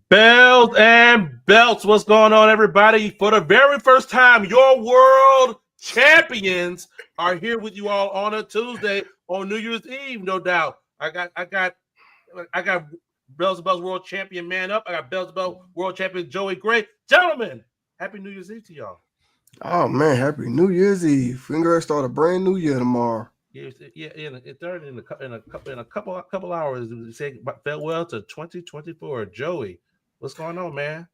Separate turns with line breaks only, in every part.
Bells and belts, what's going on, everybody? For the very first time, your world champions are here with you all on a Tuesday on New Year's Eve, no doubt. I got Bells and Bells World Champion Man Up. I got Bells and Bells World Champion Joey Gray. Gentlemen, happy New Year's Eve to y'all.
Oh man, happy New Year's Eve. We're gonna start a brand new year tomorrow.
Yeah, in a couple hours, we say farewell to 2024. Joey, what's going on, man?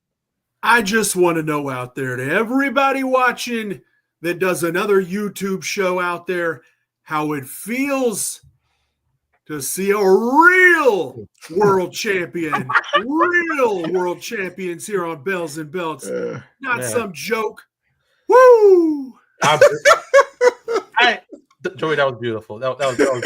I just want to know out there to everybody watching that does another YouTube show out there how it feels to see a real world champion, real world champions here on Bells and Belts, not
man.
some joke. Woo!
Joey, that was beautiful. That was beautiful.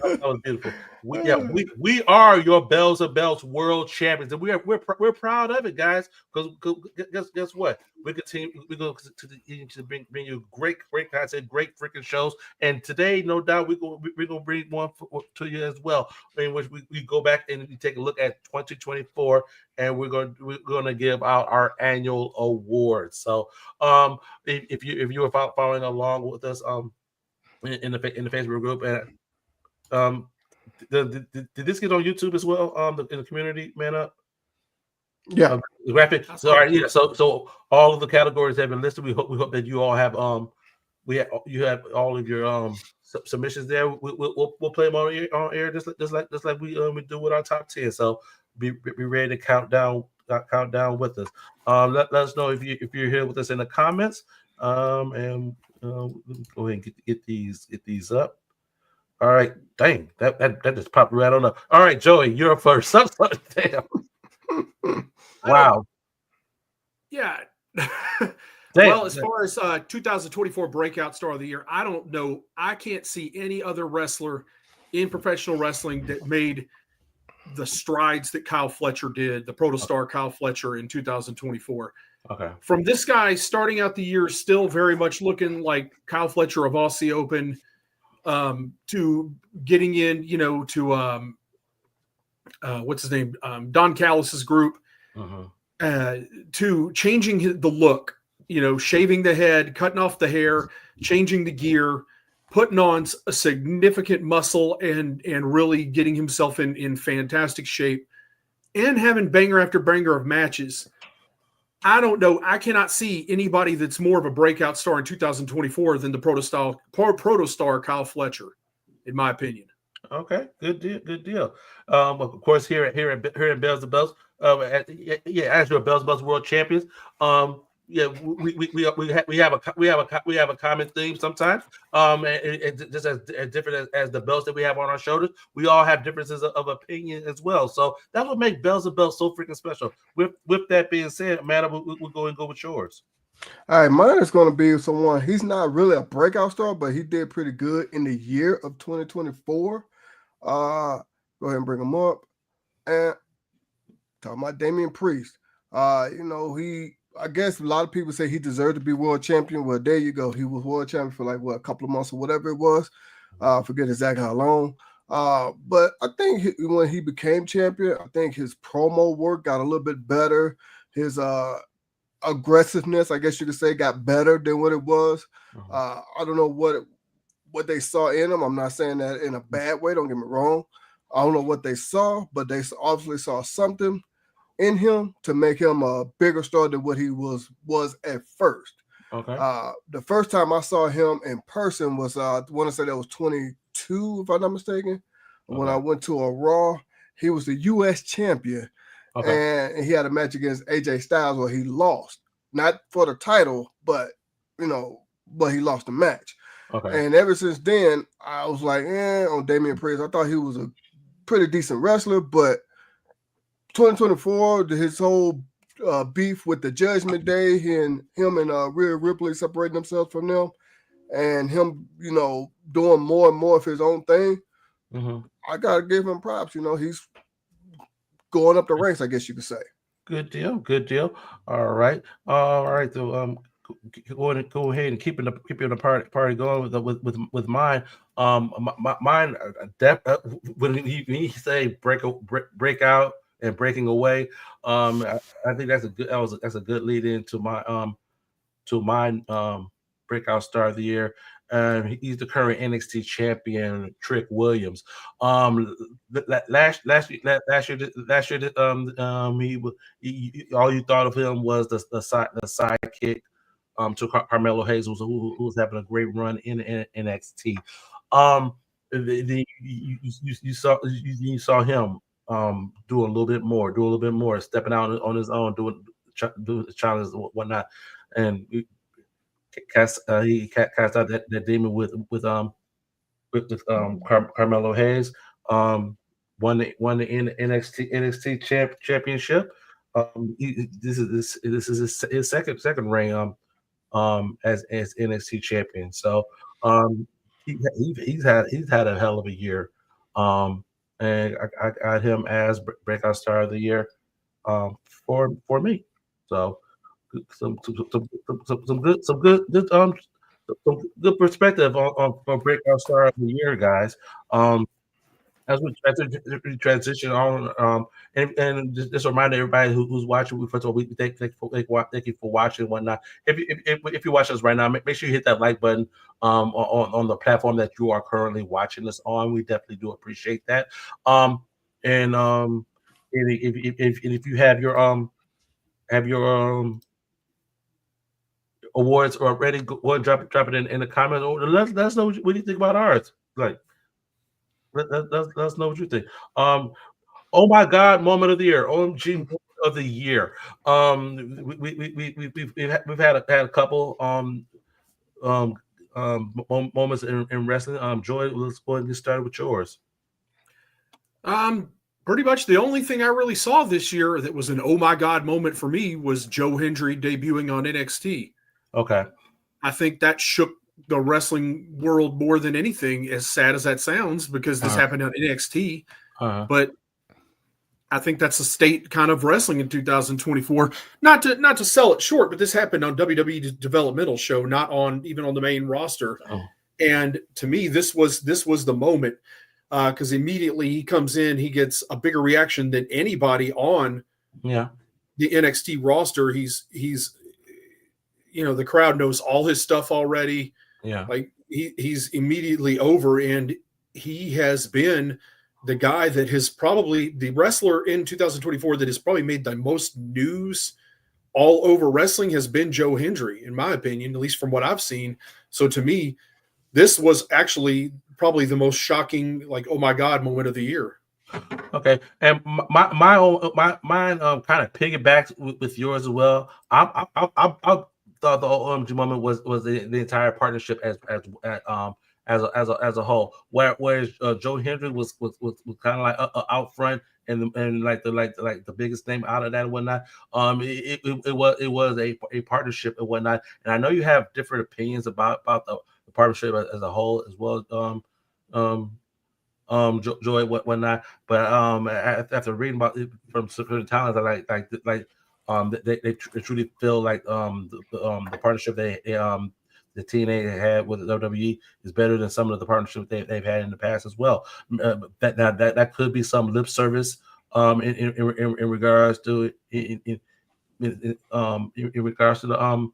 That was beautiful. We are your Bells and Belts world champions, and we're proud of it, guys. Because guess what? We go to bring you great content, great freaking shows. And today, no doubt, we're gonna bring one to you as well, in which we go back and we take a look at 2024, and we're gonna give out our annual awards. So, if you are following along with us, in the Facebook group, and did this get on YouTube as well? In the community, Man Up.
Yeah,
the graphic. So all right, yeah. So all of the categories have been listed. We hope that you all have you have all of your submissions there. We'll play them on air just like we do with our top 10. So be ready to count down with us. Let us know if you're here with us in the comments. And go ahead and get these up. All right, dang, that just popped right on up. All right, Joey, you're first. Damn. Wow.
Yeah.
Damn.
Well, as far as 2024 Breakout Star of the Year, I don't know. I can't see any other wrestler in professional wrestling that made the strides that Kyle Fletcher did, the protostar Kyle Fletcher in 2024.
Okay.
From this guy starting out the year still very much looking like Kyle Fletcher of Aussie Open, to getting in, to what's his name, Don Callis's group, to changing the look, shaving the head, cutting off the hair, changing the gear, putting on a significant muscle, and really getting himself in fantastic shape, and having banger after banger of matches. I don't know. I cannot see anybody that's more of a breakout star in 2024 than the protostar Kyle Fletcher, in my opinion.
Okay, good deal. Of course, here at Bells and Bells, as you're Bells and Bells World Champions, we have a common theme sometimes. And just as different as the belts that we have on our shoulders, we all have differences of opinion as well. So that's what makes Bells and Bells so freaking special. With that being said, man, we'll go with yours.
All right, mine is going to be someone. He's not really a breakout star, but he did pretty good in the year of 2024. Go ahead and bring him up. And talking about Damian Priest. I guess a lot of people say he deserved to be world champion. Well, there you go. He was world champion for a couple of months or whatever it was. Forget exactly how long. But I think when he became champion, I think his promo work got a little bit better. His aggressiveness, I guess you could say, got better than what it was. I don't know what they saw in him. I'm not saying that in a bad way. Don't get me wrong. I don't know what they saw, but they obviously saw something in him to make him a bigger star than what he was at first.
Okay.
The first time I saw him in person was I want to say that was 22, if I'm not mistaken. Okay. When I went to a Raw, he was the U.S. champion, and he had a match against AJ Styles where he lost, not for the title, but he lost the match. Okay. And ever since then, I was like, on Damian Priest. I thought he was a pretty decent wrestler, but 2024, his whole beef with the Judgment Day, and him and Rhea Ripley separating themselves from them, and him, doing more and more of his own thing. I gotta give him props. He's going up the ranks, I guess you could say.
Good deal. All right. So go ahead and keeping the party going with mine. Mine when he say break out and breaking away. I think that's a good lead into my breakout star of the year. He's the current NXT champion, Trick Williams. Last year, all you thought of him was the sidekick to Carmelo Hayes, who was having a great run in NXT. You saw him do a little bit more, stepping out on his own, doing the challenges and whatnot, and he cast out that demon with Carmelo Hayes. Won the NXT championship. This is his second reign as NXT champion. So he's had a hell of a year. And I got him as breakout star of the year for me. So some good perspective on breakout star of the year, guys. As we transition on, and just a reminder everybody who's watching. First of all, we thank you for watching and whatnot. If you watch us right now, make sure you hit that like button on the platform that you are currently watching us on. We definitely do appreciate that. And if you have your awards already, go and drop it in the comments, or let us know what you think about ours. Like, let us know what you think. Oh my God, moment of the year, OMG moment of the year. We've had a couple moments in wrestling. Joy, let's go ahead and get started with yours.
Pretty much the only thing I really saw this year that was an oh my God moment for me was Joe Hendry debuting on NXT.
Okay.
I think that shook the wrestling world more than anything, as sad as that sounds, because this happened on NXT. But I think that's the state kind of wrestling in 2024. Not to sell it short, but this happened on WWE's developmental show, not even on the main roster. And to me, this was the moment, because immediately he comes in, he gets a bigger reaction than anybody on the NXT roster. He's the crowd knows all his stuff already. Yeah, like he's immediately over, and he has been the guy that has probably the wrestler in 2024 that has probably made the most news all over wrestling has been Joe Hendry, in my opinion, at least from what I've seen. So to me, this was actually probably the most shocking, like, oh my God, moment of the year.
Okay, and mine kind of piggybacks with yours as well. I thought the OMG moment was the entire partnership as a whole. Whereas Joe Hendry was kind of like out front and like the biggest name out of that and whatnot. It was a partnership and whatnot. And I know you have different opinions about the partnership as a whole as well. Joy whatnot. But after reading about it from certain talents, I they truly feel like the partnership the TNA had with the WWE is better than some of the partnerships they've had in the past as well. That could be some lip service in regards to in regards to the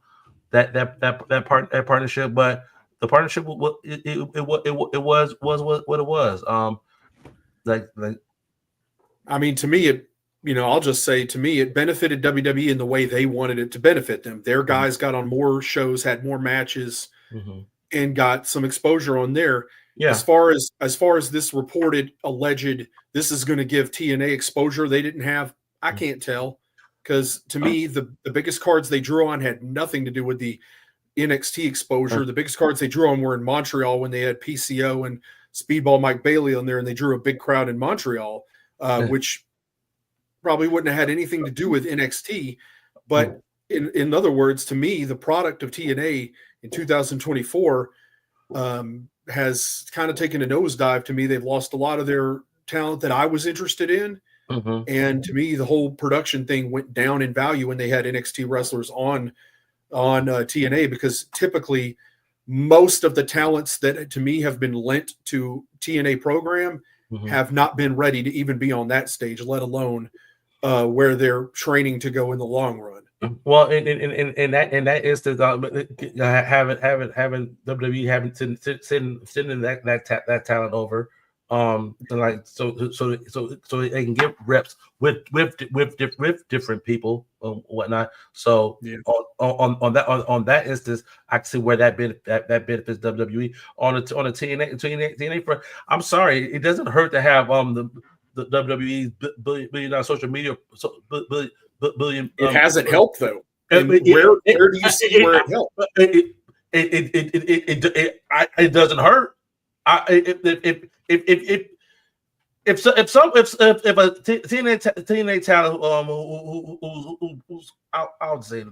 that partnership, but the partnership it was what it was.
I mean, to me, I'll just say, to me, it benefited WWE in the way they wanted it to benefit them. Their guys got on more shows, had more matches, and got some exposure on there. Yeah. As far as this reported alleged, this is going to give TNA exposure they didn't have, I can't tell, because to me, the biggest cards they drew on had nothing to do with the NXT exposure. The biggest cards they drew on were in Montreal when they had PCO and Speedball Mike Bailey on there, and they drew a big crowd in Montreal, which probably wouldn't have had anything to do with NXT. But in other words, to me, the product of TNA in 2024 has kind of taken a nosedive. To me, they've lost a lot of their talent that I was interested in. And to me, the whole production thing went down in value when they had NXT wrestlers on TNA, because typically most of the talents that to me have been lent to TNA program have not been ready to even be on that stage, let alone where they're training to go in the long run.
Well, in that instance, having WWE having sending that talent over, and like so they can get reps with different people and whatnot. So
Yeah.
on that instance, I can see where that benefits WWE on the TNA front. I'm sorry, it doesn't hurt to have the WWE's billion-dollar social media billion.
It hasn't helped though.
Where
do you see where it helped?
It doesn't hurt. If a TNA talent who's I'll say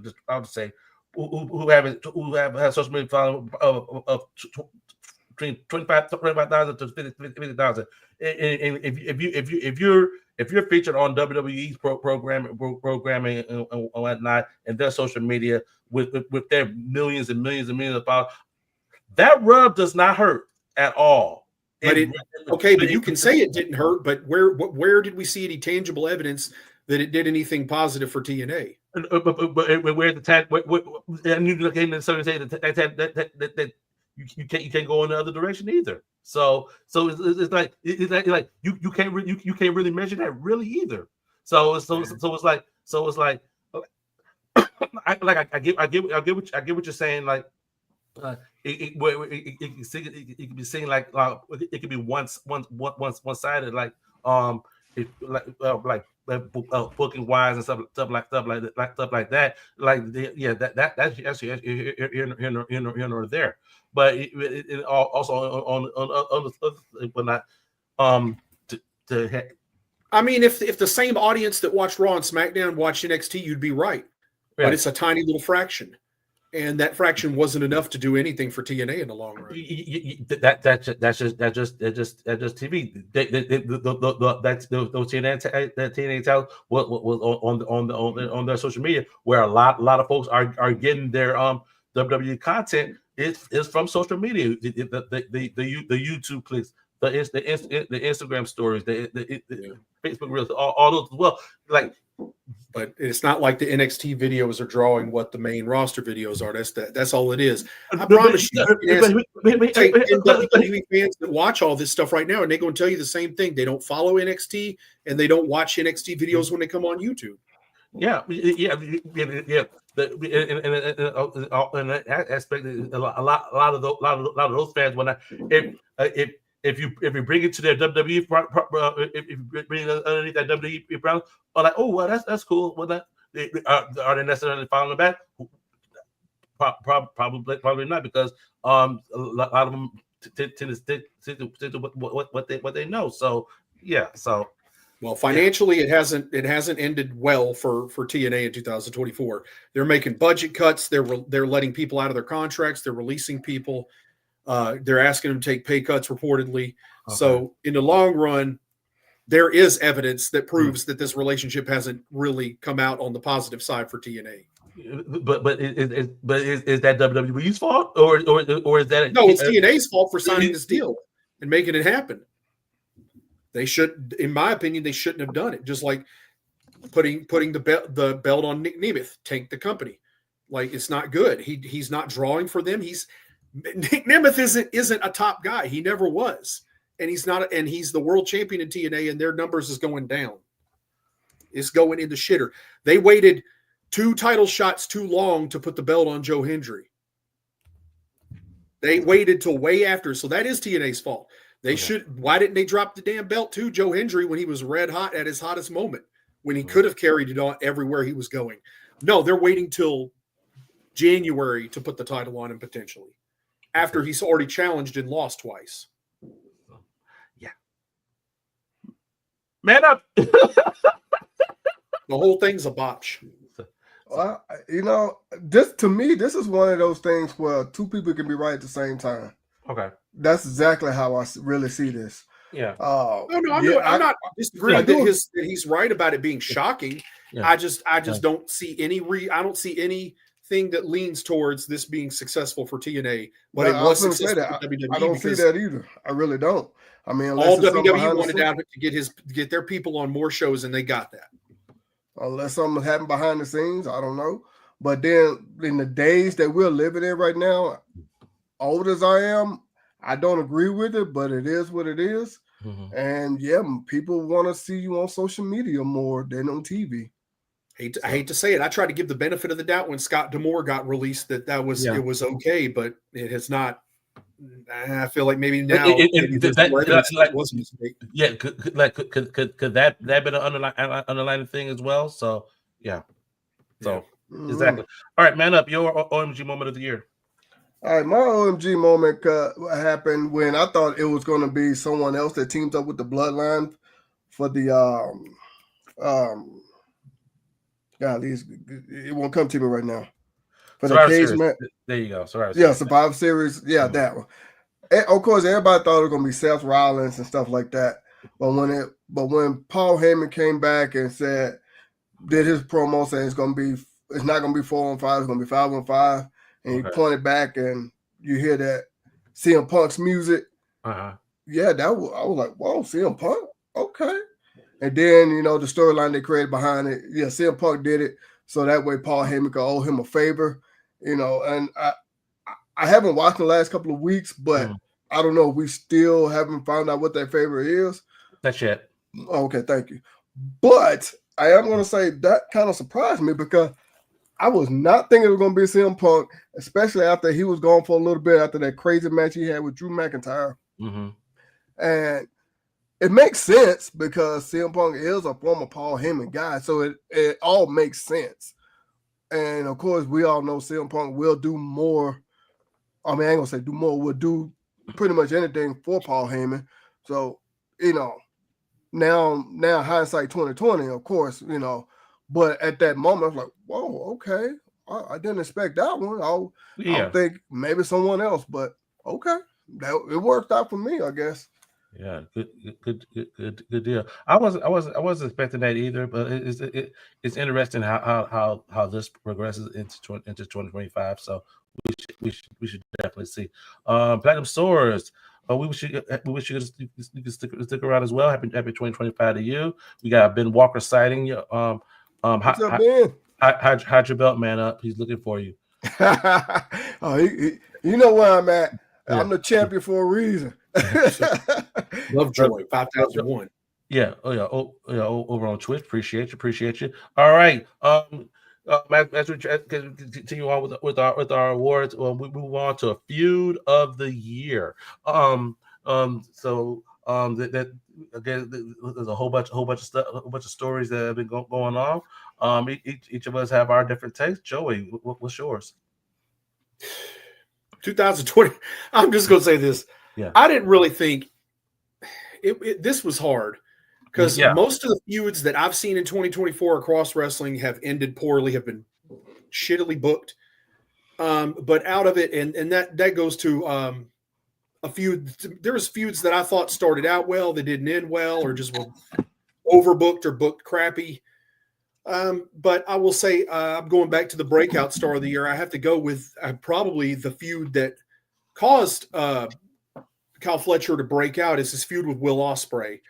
who have social media following of between 25,000 to 50,000, and if you're featured on WWE's programming and whatnot, and their social media with their millions and millions and millions of followers, that rub does not hurt at all.
But but you can say it didn't hurt, but where did we see any tangible evidence that it did anything positive for TNA?
But where's the tag? And you look in and say that you can't go in the other direction either. So it's like you can't really measure that really either. So it's like I get what you're saying. Like it can be seen like it could be one sided, like booking wise and stuff like that. Like that's actually here nor there. But it also on but not
I mean, if the same audience that watched Raw and SmackDown watched NXT, you'd be right. Yeah. But it's a tiny little fraction, and that fraction wasn't enough to do anything for TNA in the long run.
That's just TV. That's those TNA talent was on their social media, where a lot of folks are getting their WWE content. It's from social media, the YouTube clicks, the Instagram stories, the Facebook reels, all those as well. Like,
but it's not like the NXT videos are drawing what the main roster videos are. That's all it is. I promise you. WWE fans that watch all this stuff right now, and they're going to tell you the same thing. They don't follow NXT, and they don't watch NXT videos when they come on YouTube.
Yeah. In that aspect, a lot of those fans, if you bring it to their WWE, if you bring it underneath that WWE brand, are like, oh well, that's cool. Well, that are they necessarily following back? Probably not, because a lot of them tend to stick to what they know. So yeah, so.
Well, financially, it hasn't ended well for TNA in 2024. They're making budget cuts. They're letting people out of their contracts. They're releasing people. They're asking them to take pay cuts reportedly. Okay. So in the long run, there is evidence that proves that this relationship hasn't really come out on the positive side for TNA.
But is that WWE's fault or is that
no? It's TNA's fault for signing this deal and making it happen. They should, in my opinion, they shouldn't have done it. Just like putting the belt on Nick Nemeth, tanked the company. Like, it's not good. He's not drawing for them. Nick Nemeth isn't a top guy. He never was, and he's not. And he's the world champion in TNA, and their numbers is going down. It's going in the shitter. They waited 2 title shots too long to put the belt on Joe Hendry. They waited till way after, so that is TNA's fault. They should. Why didn't they drop the damn belt to Joe Hendry when he was red hot at his hottest moment, when he could have carried it on everywhere he was going? No, they're waiting till January to put the title on him potentially, after he's already challenged and lost twice.
Yeah, man up.
The whole thing's a botch.
Well, to me, this is one of those things where 2 people can be right at the same time.
Okay.
That's exactly how I really see this.
Yeah.
I'm not disagreeing that he's right about it being shocking. Yeah. I just don't see I don't see anything that leans towards this being successful for TNA. But it was successful for WWE.
I don't see that either. I really don't. I mean,
all WWE wanted out to get their people on more shows, and they got that.
unless something happened behind the scenes. I don't know. But then in the days that we're living in right now, old as I am, I don't agree with it, but it is what it is.
Mhm.
And yeah, people want to see you on social media more than on TV.
I hate to say it. I tried to give the benefit of the doubt when Scott D'Amore got released that it was okay, but it has not. I feel like maybe now maybe there's more evidence that it was a mistake.
Yeah, could that been an underlying thing as well? So yeah, so exactly. All right, man up. Your OMG moment of the year.
All right, my OMG moment happened when I thought it was going to be someone else that teams up with the Bloodline for the God, it won't come to me right now. For
Survivor
the cage
Series.
match.
There you go.
Survivor Series. Yeah, that one. And of course, everybody thought it was going to be Seth Rollins and stuff like that. But when Paul Heyman came back and did his promo saying it's not going to be 4-on-5, it's going to be 5-on-5, and he pointed back and you hear that CM Punk's music. Yeah, I was like, whoa, CM Punk, okay. And then the storyline they created behind it. Yeah, CM Punk did it so that way Paul Heyman could owe him a favor. And I haven't watched the last couple of weeks, but I don't know. We still haven't found out what that favor is.
That's it.
Okay, thank you. But I am going to say that kind of surprised me because I was not thinking it was going to be CM Punk, especially after he was gone for a little bit after that crazy match he had with Drew McIntyre. And it makes sense because CM Punk is a former Paul Heyman guy, so it all makes sense. And of course, we all know CM Punk will do more. I mean, I ain't gonna say do more. Will do pretty much anything for Paul Heyman. So now hindsight 2020, of course, But at that moment, I was like, whoa, okay, I didn't expect that one. I'll think maybe someone else, but okay, it worked out for me, I guess.
Yeah, good deal. I wasn't expecting that either, but it's interesting how this progresses into 2025. So we should definitely see. Platinum Swords. We wish you could stick around as well. Happy 2025 to you. We got Ben Walker sighting you.
What's up, Ben?
Hide your belt, man up. He's looking for you.
You know where I'm at. Yeah. I'm the champion for a reason.
Lovejoy 5001.
Yeah. Over on Twitch. Appreciate you. All right. As we continue on with our awards, we move on to a feud of the year. That again, there's a whole bunch of stuff, a bunch of stories that have been going on. Each of us have our different takes. Joey, what's yours?
2020. I'm just going to say this.
Yeah.
I didn't really think this was hard because most of the feuds that I've seen in 2024 across wrestling have ended poorly, have been shittily booked. But out of it, and that goes to a feud. There's feuds that I thought started out well, they didn't end well, or just were overbooked or booked crappy. But I will say I'm going back to the breakout star of the year. I have to go with probably the feud that caused Kyle Fletcher to break out is his feud with Will Ospreay,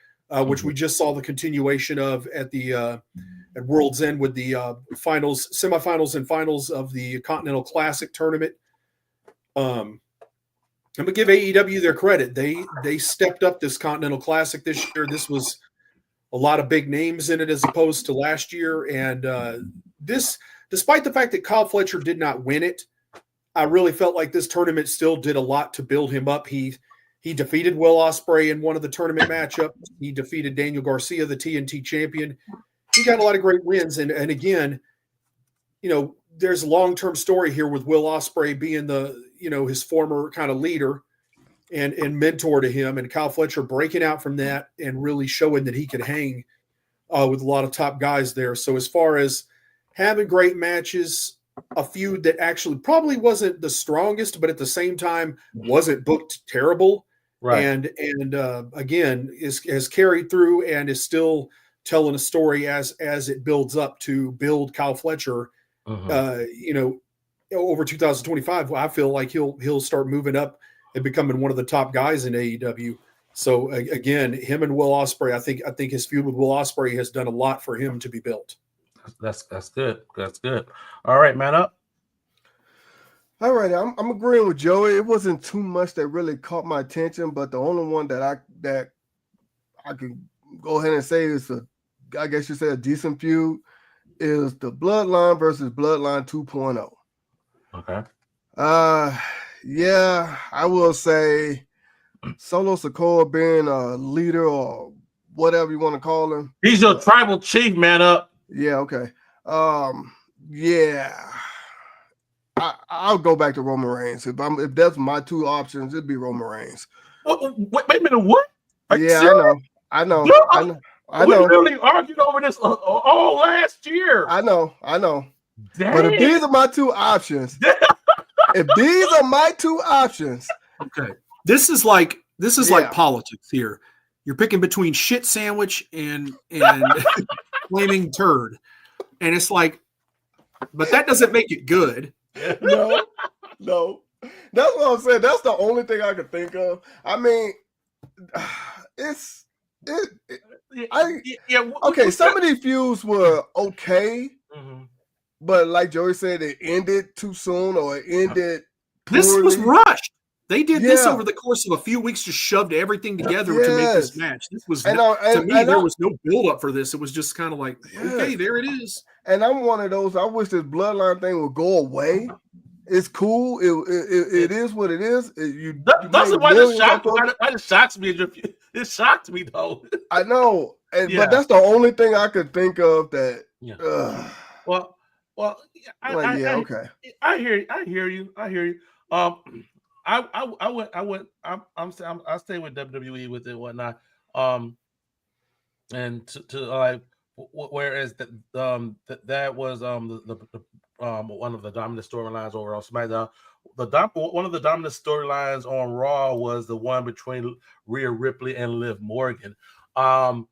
which we just saw the continuation of at World's End with the semifinals and finals of the Continental Classic tournament. I'm gonna give AEW their credit. They stepped up this Continental Classic this year. This was a lot of big names in it as opposed to last year. And this, despite the fact that Kyle Fletcher did not win it, I really felt like this tournament still did a lot to build him up. He defeated Will Ospreay in one of the tournament matchups. He defeated Daniel Garcia, the TNT champion. He got a lot of great wins. And again, there's a long-term story here with Will Ospreay being his former kind of leader and mentor to him, and Kyle Fletcher breaking out from that and really showing that he could hang with a lot of top guys there. So as far as having great matches, a feud that actually probably wasn't the strongest, but at the same time wasn't booked terrible,
right?
And again has carried through and is still telling a story as it builds up to build Kyle Fletcher. Over 2025, I feel like he'll start moving up and becoming one of the top guys in AEW. So again, him and Will Ospreay, I think his feud with Will Ospreay has done a lot for him to be built.
That's good. That's good. All right, man up.
All right, I'm agreeing with Joey. It wasn't too much that really caught my attention, but the only one that I can go ahead and say is I guess you say a decent feud is the Bloodline versus Bloodline 2.0.
Okay.
Yeah, I will say Solo Sikoa being a leader or whatever you want to call him.
He's your tribal chief, man up.
Yeah, okay. Yeah. I'll go back to Roman Reigns. If that's my two options, it'd be Roman Reigns.
Wait a minute, what?
Yeah, I know.
We really argued over this all last year.
I know.
Dang.
But if these are my two options,
okay, this is like politics here. You're picking between shit sandwich and flaming turd, and it's like, but that doesn't make it good.
No. That's what I'm saying. That's the only thing I could think of. I mean, okay. Some of these feuds were okay, but like Joey said, it ended too soon or it ended poorly.
This was rushed. They did this over the course of a few weeks, just shoved everything together to make this match. This was to me, there was no build up for this. It was just kind of like, okay, there it is.
And I'm one of those. I wish this Bloodline thing would go away. It's cool. It is what it is.
That's why it shocks me. It shocked me though.
I know, but that's the only thing I could think of that.
Yeah.
Okay.
I hear you. I stay with WWE with it and whatnot. And to like, whereas that was one of the dominant storylines over on SmackDown. One of the dominant storylines on Raw was the one between Rhea Ripley and Liv Morgan.
I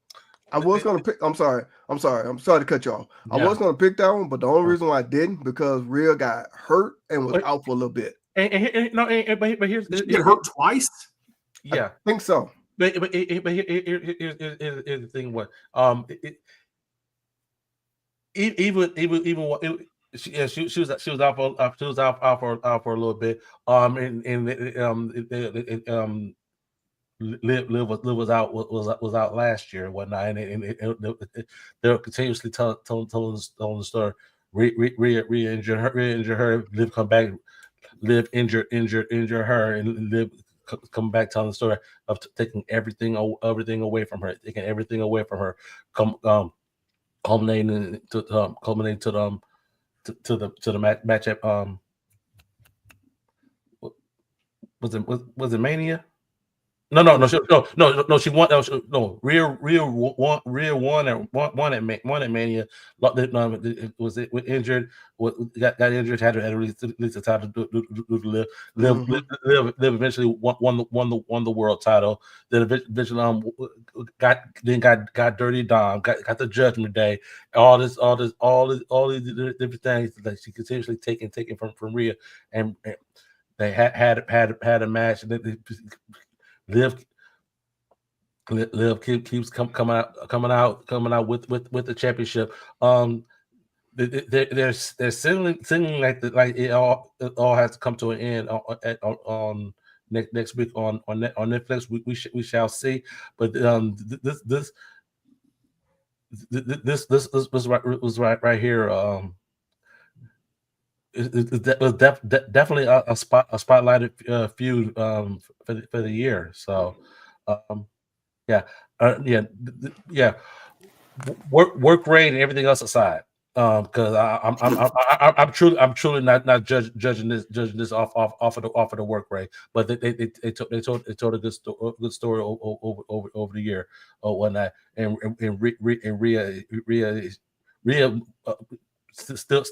was going to pick. I'm sorry to cut you off. I was going to pick that one, but the only reason why I didn't because Rhea got hurt and was out for a little bit.
But here's
Did she get hurt twice?
Yeah,
I think so.
But here's the thing. What she was out for a little bit. Liv was out last year and whatnot, and they're continuously telling the story. Rhea injured her. Liv come back. Liv injure her, and Liv come back telling the story of taking everything away from her, culminating to the match at was it Mania? No. She won. Rhea won at Mania. Was it injured? Got injured. Had to release the title to Liv. Liv eventually won the world title. Then eventually got Dirty Dom. Got the Judgment Day. All these different things that she continuously taking from Rhea, and they had a match. And Liv keeps coming out with the championship. They're singing like it all has to come to an end on next week on Netflix. We shall see. But this was right here. It was definitely a spotlighted feud for the year. So, work rate and everything else aside, because I'm truly not judging this off of the work rate, but they told a good story over the year or whatnot, and Rhea. Still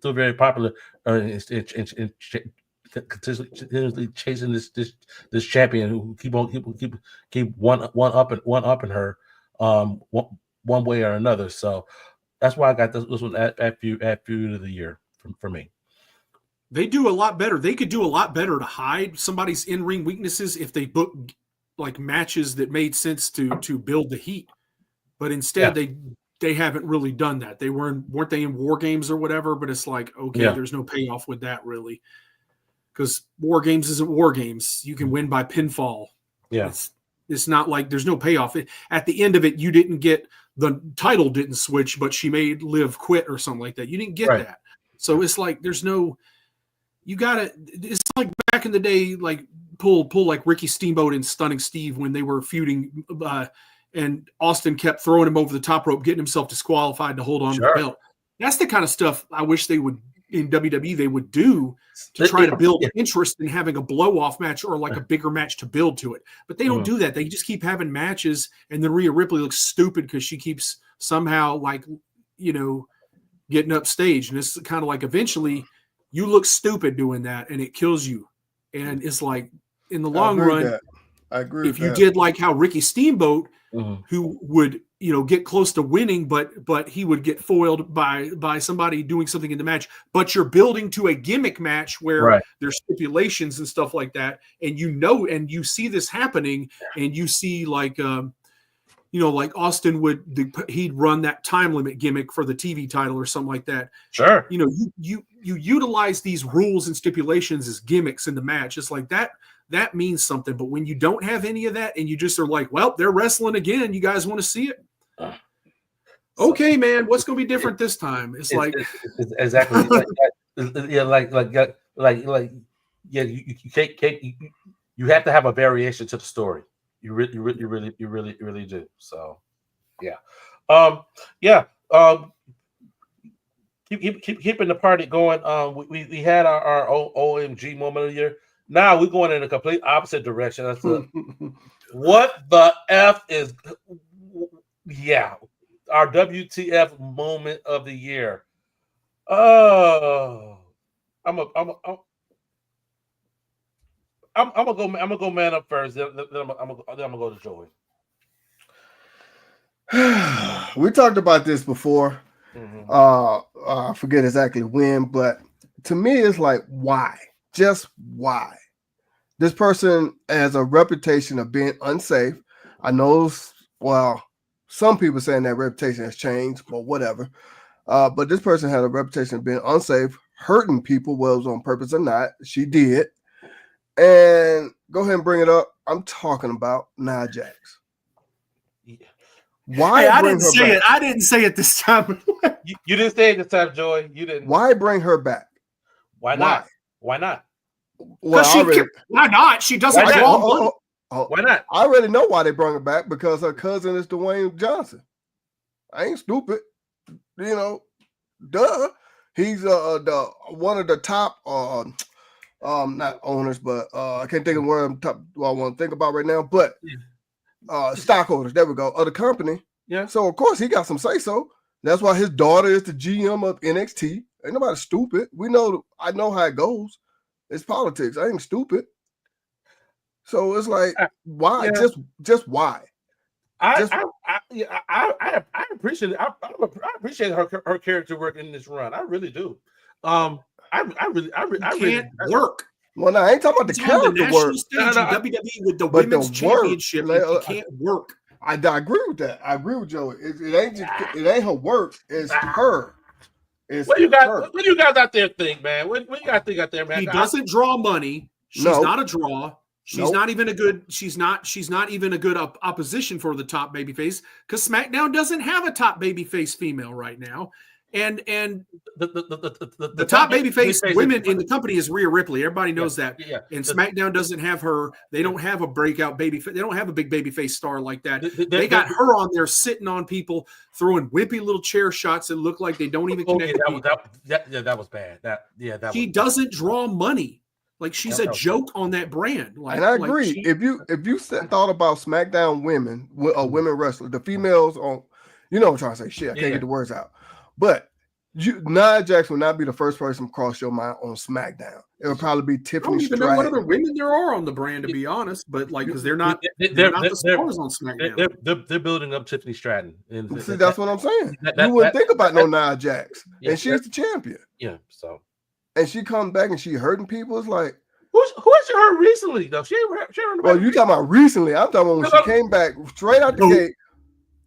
very popular, and continuously chasing this champion who keep one up in her, one way or another. So that's why I got this one at feud of the year for me.
They do a lot better. They could do a lot better to hide somebody's in-ring weaknesses if they book like matches that made sense to build the heat, but instead they they haven't really done that. They weren't they in War Games or whatever? But it's like, okay,
Yeah.
there's no payoff with that really, because War Games isn't War Games. You can win by pinfall.
Yeah.
It's not like there's no payoff. At the end of it, you didn't get the title didn't switch, but she made Liv quit or something like that. You didn't get
Right.
that. So it's like there's no. You gotta. It's like back in the day, like pull like Ricky Steamboat and Stunning Steve when they were feuding, and Austin kept throwing him over the top rope, getting himself disqualified to hold on to the belt. That's the kind of stuff I wish they would in WWE they would do to try to build interest in having a blow off match or like a bigger match to build to it. But they don't do that. They just keep having matches, and then Rhea Ripley looks stupid because she keeps somehow like getting upstage, and it's kind of like eventually. You look stupid doing that, and it kills you. And it's like, in the long run,
I agree.
If you did like how Ricky Steamboat, who would get close to winning, but he would get foiled by somebody doing something in the match. But you're building to a gimmick match where there's stipulations and stuff like that, and and you see this happening, and you see like. Like Austin he'd run that time limit gimmick for the TV title or something like that.
Sure.
You utilize these rules and stipulations as gimmicks in the match. It's like that means something. But when you don't have any of that and you just are like, well, they're wrestling again. You guys want to see it? Okay, man. What's going to be different this time? It's
exactly you have to have a variation to the story. You really do. So, keeping the party going. We had our OMG moment of the year. Now we're going in a complete opposite direction. That's what the F is? Yeah, our WTF moment of the year. Oh, I'm gonna go man up first. Then I'm gonna go to Joey.
We talked about this before. I forget exactly when, but to me, it's like why? Just why? This person has a reputation of being unsafe. I know. Well, some people saying that reputation has changed, but whatever. But this person had a reputation of being unsafe, hurting people, whether it was on purpose or not. She did. And go ahead and bring it up. I'm talking about Nia Jax. Why?
Hey, I didn't say it. I didn't say it this time.
You didn't say it this time, Joey. You didn't.
Why bring her back?
Why not? Why not?
Well,
why not? She doesn't draw money.
Why not?
I already know why they brought her back because her cousin is Dwayne Johnson. I ain't stupid. Duh. He's the one of the top not owners, but I can't think of what I want to think about right now. But stockholders, there we go, of the company.
Yeah.
So of course he got some say so. That's why his daughter is the GM of NXT. Ain't nobody stupid. I know how it goes. It's politics. I ain't stupid. So it's like, why? Yeah. Just why?
I appreciate it. I appreciate her character work in this run. I really do. I really
work.
Well, no, I ain't talking about the character work.
WWE with the women's championship, you can't work.
I agree with that. I agree with Joey. It ain't her work. It's her.
What do you guys out there think, man? What do you guys think out there, man?
He doesn't draw money. She's not a draw. She's not even a good. She's not even a good opposition for the top babyface because SmackDown doesn't have a top babyface female right now. And the top babyface women in the company is Rhea Ripley. Everybody knows that. Yeah. And SmackDown doesn't have her. They don't have a breakout baby. They don't have a big babyface star like that. They got her on there sitting on people, throwing wimpy little chair shots that look like they don't even connect.
That was bad. She
doesn't draw money. Like she's a joke on that brand.
And I agree. If you thought about SmackDown women, women wrestlers, the females on, I'm trying to say shit. I can't get the words out. But Nia Jax will not be the first person to cross your mind on SmackDown. It would probably be Tiffany.
I don't even know what other women there are on the brand, to be honest. But because they're not the stars on SmackDown.
They're building up Tiffany Stratton.
See, that's what I'm saying. You wouldn't think about no Nia Jax, and she's the champion.
Yeah. So.
And she comes back and she hurting people. It's like
who's she hurt recently though? She
well, you talking about recently? I'm talking about when she came back straight out the gate.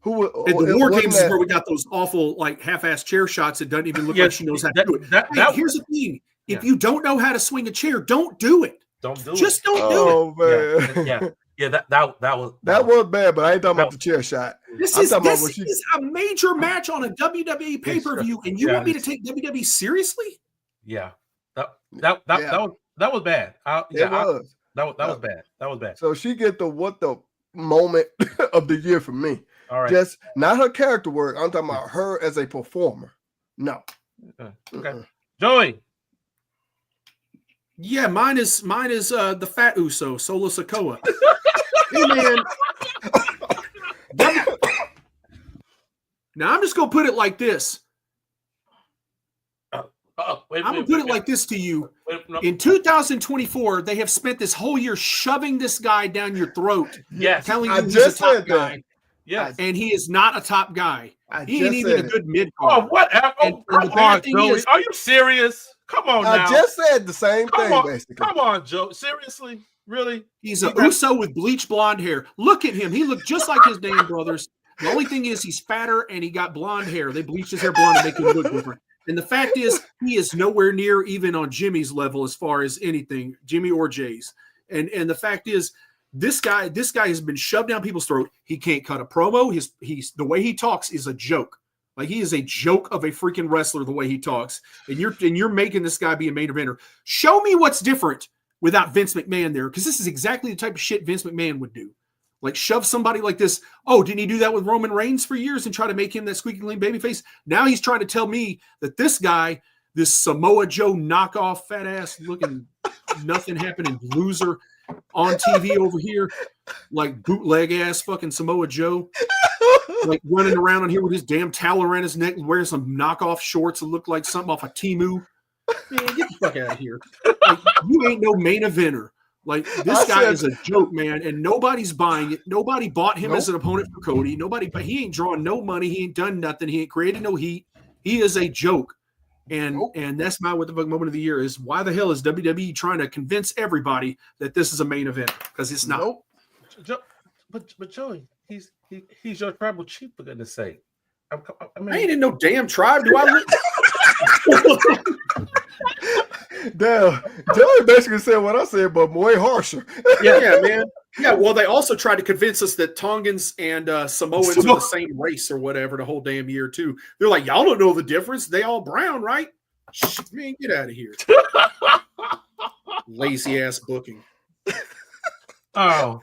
Who?
And the
it
War
wasn't
Games is
that-
where we got those awful like half-ass chair shots that doesn't even look
Yeah,
like she knows how to do it.
that-
Hey,
that-
here's the thing: if
Yeah.
you don't know how to swing a chair, don't do it.
Don't do
Just
it.
don't do it.
Oh man,
Yeah. That was
that was bad. But I ain't talking
That-
about the chair shot.
This
I'm
is
talking about
this
when she-
is a major match on a WWE pay-per-view, and you
Yeah,
want me to
it's-
take WWE seriously?
Yeah.
Yeah.
That was bad.
It was.
That was bad. That was bad.
So she get the what the moment of the year for me.
All right.
Just not her character work. I'm talking about her as a performer. No.
Okay. Joey.
Yeah, mine is the Fat Uso, Solo Sikoa. Hey man. Now I'm just gonna put it like this.
Wait,
I'm gonna put it like this to you.
no.
In 2024, they have spent this whole year shoving this guy down your throat,
Yes.
telling
I
you he's
just
a top
said that.
guy,
Yes.
and he is not a top guy.
I
He
just
ain't even a
said it.
good mid
Oh,
card.
what?
And
Oh,
the
come
bad
on,
thing
Joey.
is-
Are you serious? Come on now.
I just said the same
Come
thing,
on.
basically.
Come on, Joe. Seriously? Really?
He's
You
a
got-
Uso with bleach blonde hair. Look at him. He looked just like his damn brothers. The only thing is he's fatter and he got blonde hair. They bleached his hair blonde to make him look different. And the fact is, he is nowhere near even on Jimmy's level as far as anything, Jimmy or Jay's. And the fact is, this guy has been shoved down people's throat. He can't cut a promo. He's the way he talks is a joke. Like he is a joke of a freaking wrestler the way he talks. And you're making this guy be a main eventer. Show me what's different without Vince McMahon there, because this is exactly the type of shit Vince McMahon would do. Like shove somebody like this. Oh, didn't he do that with Roman Reigns for years and try to make him that squeaky clean babyface? Now he's trying to tell me that this guy, this Samoa Joe knockoff, fat ass looking, nothing happening loser on TV over here, like bootleg ass fucking Samoa Joe, like running around on here with his damn towel around his neck, wearing some knockoff shorts that look like something off of Temu. Man, get the fuck out of here. Like, you ain't no main eventer. Like this guy is a joke, man, and nobody's buying it. Nobody bought him as an opponent for Cody. He ain't drawing no money. He ain't done nothing. He ain't created no heat. He is a joke. And that's my what the fuck moment of the year is. Why the hell is WWE trying to convince everybody that this is a main event? Because it's not.
Nope.
But Joey, he's your tribal chief, for goodness sake. I
I ain't in no damn tribe. Do I?
Damn, Joey basically said what I said, but way harsher.
Yeah, man. Yeah, well, they also tried to convince us that Tongans and Samoans are the same race or whatever the whole damn year, too. They're like, y'all don't know the difference. They all brown, right? Shh, man, get out of here. Lazy ass booking.
Oh,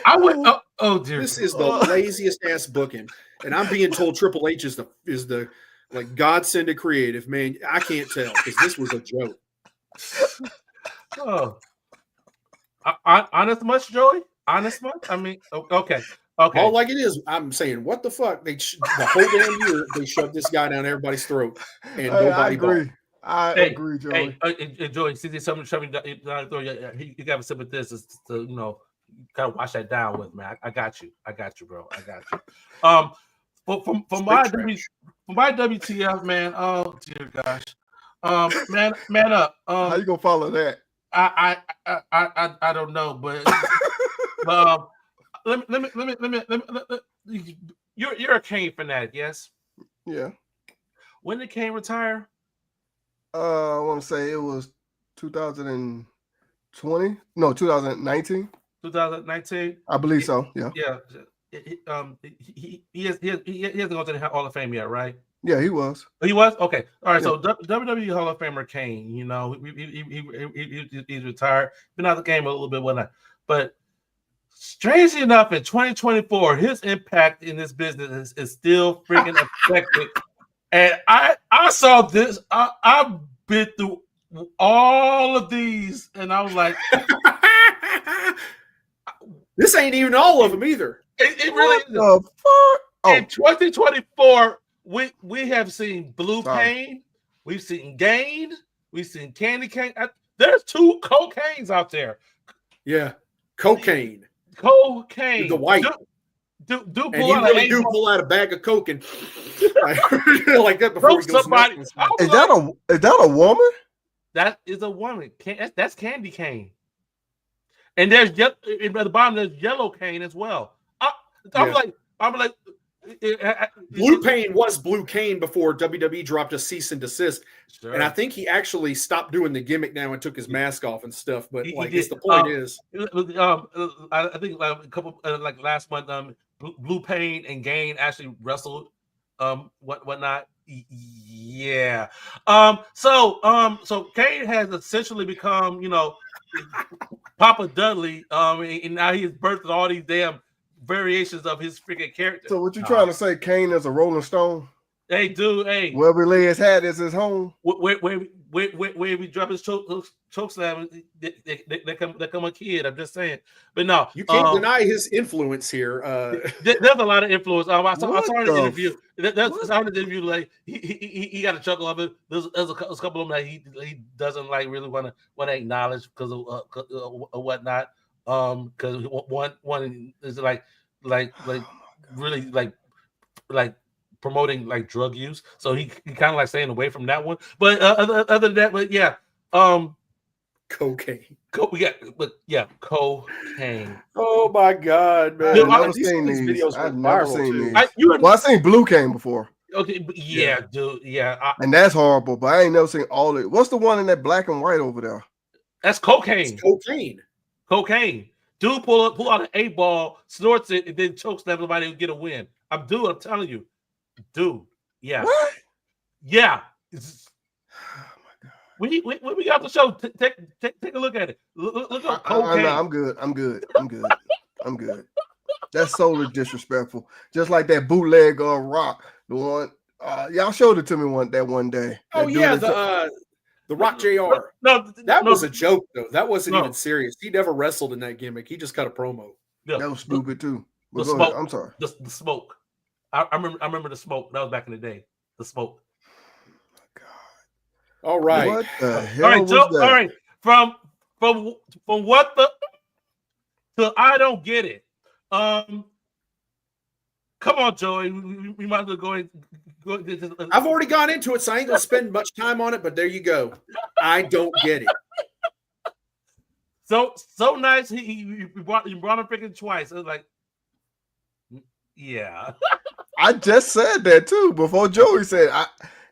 I would. Oh dear.
This is the laziest ass booking. And I'm being told Triple H is the like godsend to creative, man. I can't tell because this was a joke.
Oh. Honest much, Joey? Honest much? I mean, okay.
All like it is. I'm saying, what the fuck? The whole damn year they shoved this guy down everybody's throat, and nobody
I agree.
bought.
I agree, Joey.
Hey, Joey, see something shoving down your throat. You got to sit with this to kind of wash that down with, man. I got you, bro. I got you. For my WTF, man. Oh dear gosh. Man up.
How you gonna follow that?
I don't know, but let me. You're a Kane fanatic, yes?
Yeah.
When did Kane retire?
I want to say it was 2020. No, 2019.
2019.
I believe so. Yeah.
Yeah. He hasn't gone to the Hall of Fame yet, right?
Yeah, he was.
He was? Okay. All right.
Yeah.
So WWE Hall of Famer Kane, he's retired. Been out of the game a little bit, whatnot. But strangely enough, in 2024, his impact in this business is still freaking effective. And I saw this. I've been through all of these, and I was like,
this ain't even all of them either.
It really is.
The fuck? Oh,
In 2024, we have seen Blue
Sorry.
Pain, we've seen Gain, we've seen Candy Cane. There's 2 cocaines out there.
Yeah, cocaine.
Cocaine.
The white.
Do
And
pull
he
out
really
an
do
angel.
pull out a bag of coke and like that before he goes.
Somebody.
nuts.
I was
is
like,
that a woman?
that is a woman. That's Candy Cane. And there's at the bottom there's Yellow Cane as well. I'm like,
Blue Pain was Blue Cane before WWE dropped a cease and desist.
Sure.
And I think he actually stopped doing the gimmick now and took his mask off and stuff. But
He
like,
did.
it's the point is,
I think like a couple like last month, Blue Pain and Gain actually wrestled, whatnot. Yeah. So Kane has essentially become, Papa Dudley. And now he's birthed all these damn variations of his freaking character.
So what you trying to say? Kane is a Rolling Stone?
Hey, dude. Hey,
wherever he lay his hat is his home.
Where we drop his choke slam, they come a kid. I'm just saying, but no,
you can't deny his influence here.
There's a lot of influence. I saw an interview. There's an interview like he got a chuckle of it. There's a couple of them that he doesn't like really want to acknowledge because of whatnot. Because one is like really like promoting like drug use, so he kind of like staying away from that one. But other than that, but yeah,
cocaine.
Cocaine.
Oh my god, man!
I've never seen these videos. I've never seen these. I've seen Blue Cane before.
Okay, yeah, dude, yeah,
and that's horrible. But I ain't never seen all of it. What's the one in that black and white over there?
That's cocaine.
It's cocaine.
Cocaine. Dude, pull out an 8-ball, snorts it, and then chokes somebody and get a win. I'm telling you. Dude, yeah.
What?
Yeah. Oh my god. When we got the show, take a look at it. Look up cocaine.
I'm good. That's solely disrespectful. Just like that bootleg Rock, the one. Y'all showed it to me one day.
Oh yeah, the Rock JR.
No,
that was a joke though. That wasn't even serious. He never wrestled in that gimmick. He just cut a promo.
Yeah, that was stupid too.
The smoke. I'm sorry. The smoke. I remember the smoke. That was back in the day. The smoke.
God.
All right.
What the hell
all right,
was
Joe,
that?
all right. From what the to I don't get it. Come on, Joey. We might as well go.
I've already gone into it, so I ain't gonna spend much time on it. But there you go. I don't get it.
So nice. He brought him freaking twice. It was like, yeah.
I just said that too before Joey said,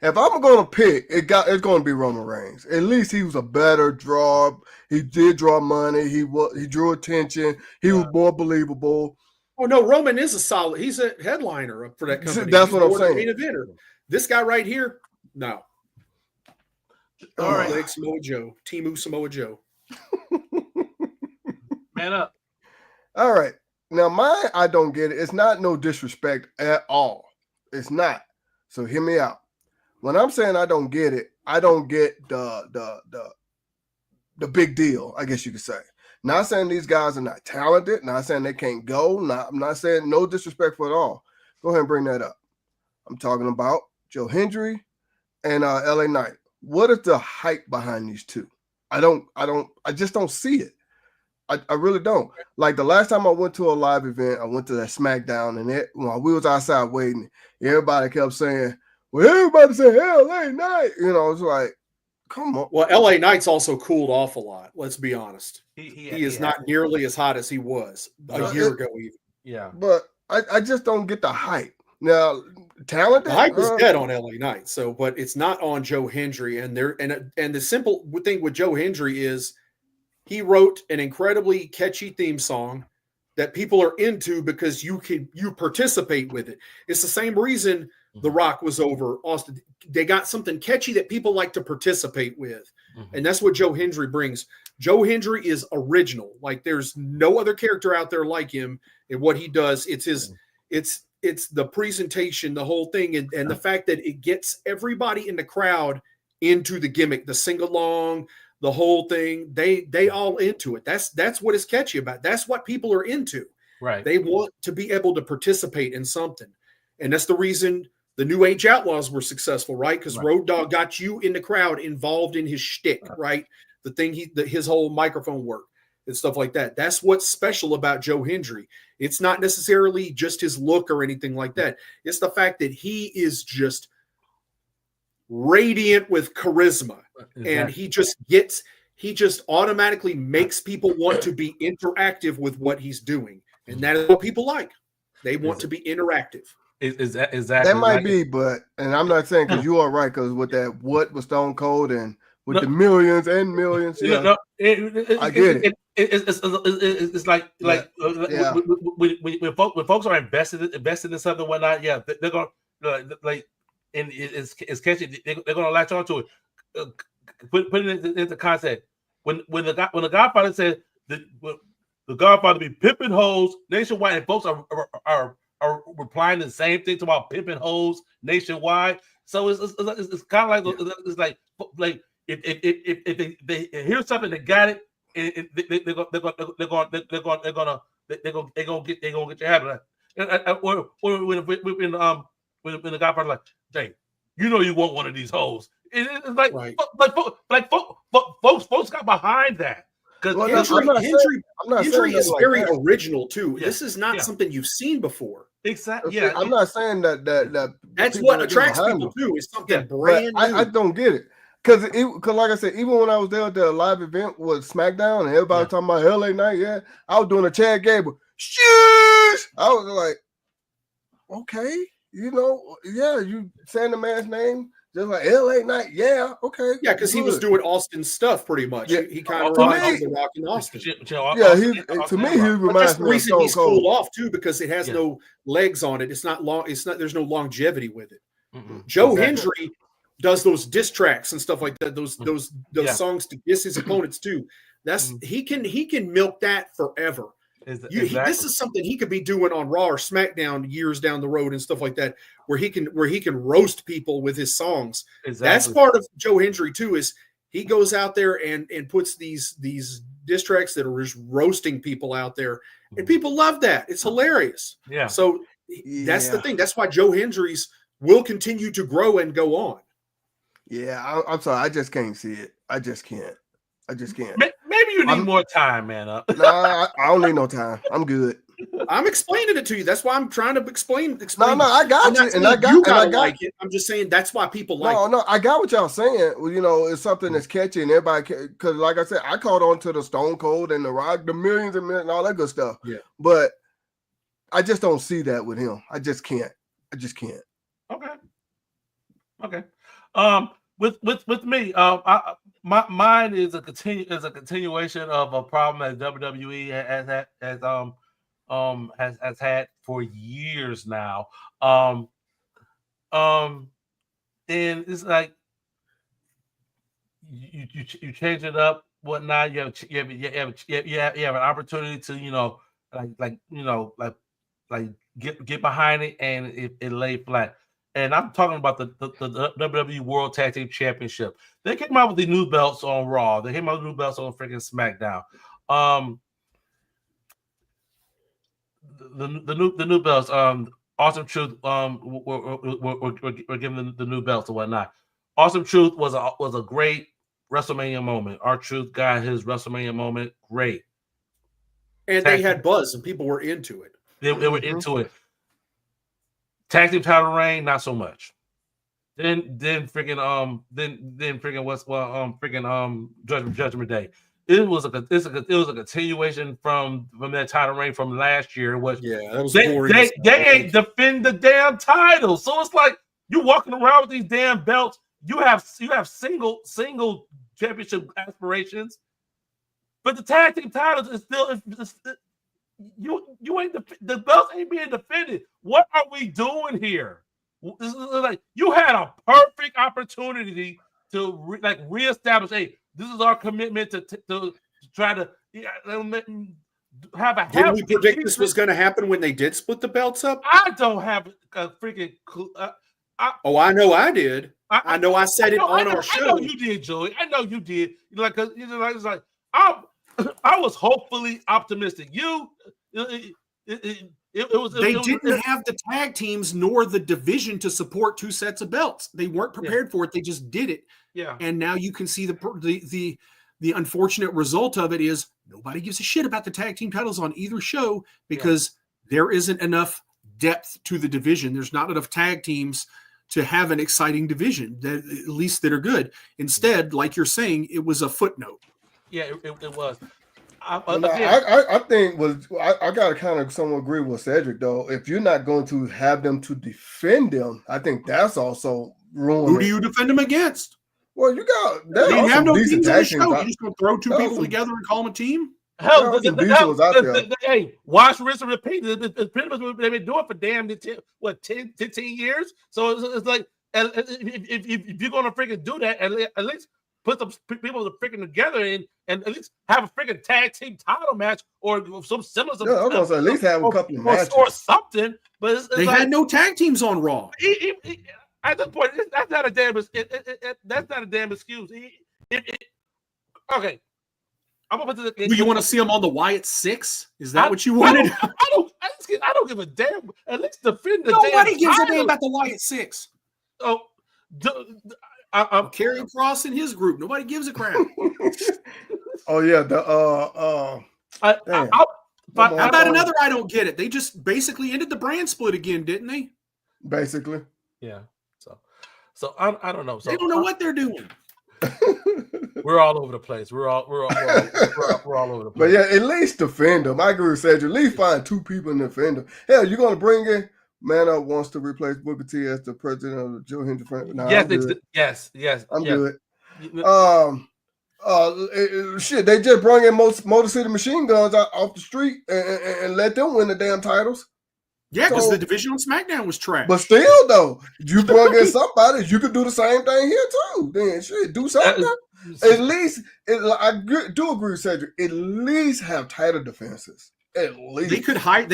if I'm going to pick, it's going to be Roman Reigns. At least he was a better draw. He did draw money. He drew attention. He was more believable.
Oh no, Roman is a solid. He's a headliner for that company.
That's what I'm saying.
Main eventer. This guy right here, no.
All right,
Samoa Joe, Timu Samoa Joe.
Man up.
All right. Now, I don't get it. It's not no disrespect at all. It's not. So hear me out. When I'm saying I don't get it, I don't get the big deal, I guess you could say. Not saying these guys are not talented. Not saying they can't go. I'm not saying no disrespectful at all. Go ahead and bring that up. I'm talking about Joe Hendry and LA Knight. What is the hype behind these two? I just don't see it. I really don't. Like the last time I went to a live event, I went to that SmackDown, and while we was outside waiting, everybody kept saying, well, everybody said, LA Knight. It's like, come on.
Well, LA Knight's also cooled off a lot. Let's be honest. He is not nearly as hot as he was a year ago even.
Yeah.
But I just don't get the hype. Now, talented.
The hype is dead on LA Knight, but it's not on Joe Hendry. And the simple thing with Joe Hendry is he wrote an incredibly catchy theme song that people are into because you participate with it. It's the same reason The Rock was over Austin. They got something catchy that people like to participate with. Mm-hmm. And that's what Joe Hendry brings. Joe Hendry is original. Like there's no other character out there like him and what he does. It's it's the presentation, the whole thing. And the fact that it gets everybody in the crowd into the gimmick, the sing-along, the whole thing, they all into it. That's what is catchy about. That's what people are into.
Right.
They want to be able to participate in something. And that's the reason the New Age Outlaws were successful, right? Because Road Dogg got you in the crowd involved in his shtick, right? The thing his whole microphone work and stuff like that. That's what's special about Joe Hendry. It's not necessarily just his look or anything like that. It's the fact that he is just radiant with charisma. Exactly. And he just automatically makes people want to be interactive with what he's doing. And that is what people like. They want to be interactive.
Is that exactly
That might
right.
be, but and I'm not saying because you are right because with that what was Stone Cold and with
No.
the millions and millions, yeah,
No,
I get it.
It's like
Yeah. Yeah.
when folks are invested in something and whatnot, yeah, they're gonna like, and it's catchy. They're gonna latch on to it. Put it into context. When the Godfather said the Godfather be pimping hoes nationwide, and folks are replying the same thing about pimping hoes nationwide. So it's kind of like it's like if they hear something, they got it, and they're gonna get your habit. Or when the Godfather like, Jay, you know you want one of these hoes. It's like
Right.
folks got behind that.
Well,
Because
I'm not saying
Hendry is
like
very
that.
original too.
Yeah,
This is not
yeah.
something you've seen before.
Exactly.
See,
Yeah.
I'm not saying that
That's
people
what
don't get
attracts
behind
people
them.
too. Is something
Yeah,
brand
But
new.
I don't get it because like I said, even when I was there at the live event with SmackDown and everybody talking about LA Knight, yeah, I was doing a Chad Gable. Sheesh! I was like, okay, yeah, you saying the man's name just like LA Knight, yeah, okay,
Yeah, because he was
good.
doing Austin stuff pretty much.
Yeah.
He kind of
To
reminds
me-
me of The Rock in Austin.
Yeah, to me he
But
reminds
that's the
me of
reason
Stone
he's
Cold.
cooled off too, because it has no legs on it. It's not long. It's not. There's no longevity with it. Joe Hendry does those diss tracks and stuff like that. Those songs to diss his opponents too. That's he can milk that forever. This is something he could be doing on Raw or SmackDown years down the road and stuff like that, where he can roast people with his songs.
Exactly.
That's part of Joe Hendry too. Is he goes out there and puts these diss tracks that are just roasting people out there, and people love that. It's hilarious.
Yeah.
So that's the thing. That's why Joe Hendry's will continue to grow and go on.
Yeah, I'm sorry. I just can't see it. I just can't.
Maybe you need more time, man.
Nah, I don't need no time. I'm good.
I'm explaining it to you. That's why I'm trying to explain.
No, I got you, and I got
like it. I'm just saying that's why people like it.
No, I got what y'all saying. Well, it's something that's catchy, and everybody because, like I said, I caught on to the Stone Cold and the Rock, the millions and millions, and all that good stuff.
Yeah,
but I just don't see that with him. I just can't.
Okay. With me, mine is a continuation of a problem that WWE has had for years now. And it's like you change it up, whatnot. You have an opportunity to get behind it, and it lay flat. And I'm talking about the WWE World Tag Team Championship. They came out with the new belts on Raw. They came out with new belts on freaking SmackDown. The new belts. Awesome Truth. We're giving the new belts and whatnot. Awesome Truth was a great WrestleMania moment. R-Truth got his WrestleMania moment. Great.
And they had buzz, and people were into it.
They were into it. Tag team title reign, not so much. Then freaking Judgment Day. It was a continuation from that title reign from last year.
That was boring.
They ain't defend the damn title, so it's like you walking around with these damn belts. You have single championship aspirations, but the tag team titles is still. You ain't the belts ain't being defended. What are we doing here? This is like you had a perfect opportunity to reestablish. Hey, this is our commitment to try to have a.
Didn't we predict this was going to happen when they did split the belts up?
I don't have a freaking clue.
I know I did. I know I said it on our show.
I know you did, Joey. I know you did. It's like I was hopefully optimistic. It was.
They didn't have the tag teams nor the division to support two sets of belts. They weren't prepared for it. They just did it.
Yeah.
And now you can see the unfortunate result of it is nobody gives a shit about the tag team titles on either show because there isn't enough depth to the division. There's not enough tag teams to have an exciting division, at least that are good. Instead, like you're saying, it was a footnote.
Yeah, it was.
I think I gotta kind of somewhat agree with Cedric though. If you're not going to have them to defend them, I think that's also ruining.
Who do you defend them against?
Well, you
have no teams on the show.
teams.
You just gonna throw two people together and call them a team?
Hell,
hey,
watch, rinse, and repeat. It's pretty much what they've been doing for 10, 15 years. So it's like, if you're gonna freaking do that, at least put some people freaking together and at least have a freaking tag team title match or some similar.
Yeah, I was gonna say at least have a couple of matches
or something. But it's
they had no tag teams on Raw.
At this point, that's not a damn. That's not a damn excuse. Okay. I'm gonna put this,
you want to see them on the Wyatt 6? Is that what you wanted?
I don't give a damn. At least defend the
Nobody gives a damn about the Wyatt 6.
Oh,
I'm Karrion Kross in his group. Nobody gives a crap.
Oh yeah,
how about another? I don't get it. They just basically ended the brand split again, didn't they?
Basically,
yeah. So I don't know. So
they don't know what they're doing.
We're all over the place. We're all over the place.
But yeah, at least defend them. I agree with Cedric. At least find two people and defend them. Hell, you're gonna bring in Man Up wants to replace Booker T as the president of the Joe Hendry franchise. Nah,
yes.
I'm good. Shit, they just bring in Motor City Machine Guns off the street and let them win the damn titles.
Yeah, because the division on SmackDown was trash.
But still, though, you bring in somebody, you could do the same thing here too. Then shit, do something. At least, I do agree with Cedric. At least have title defenses. At least
they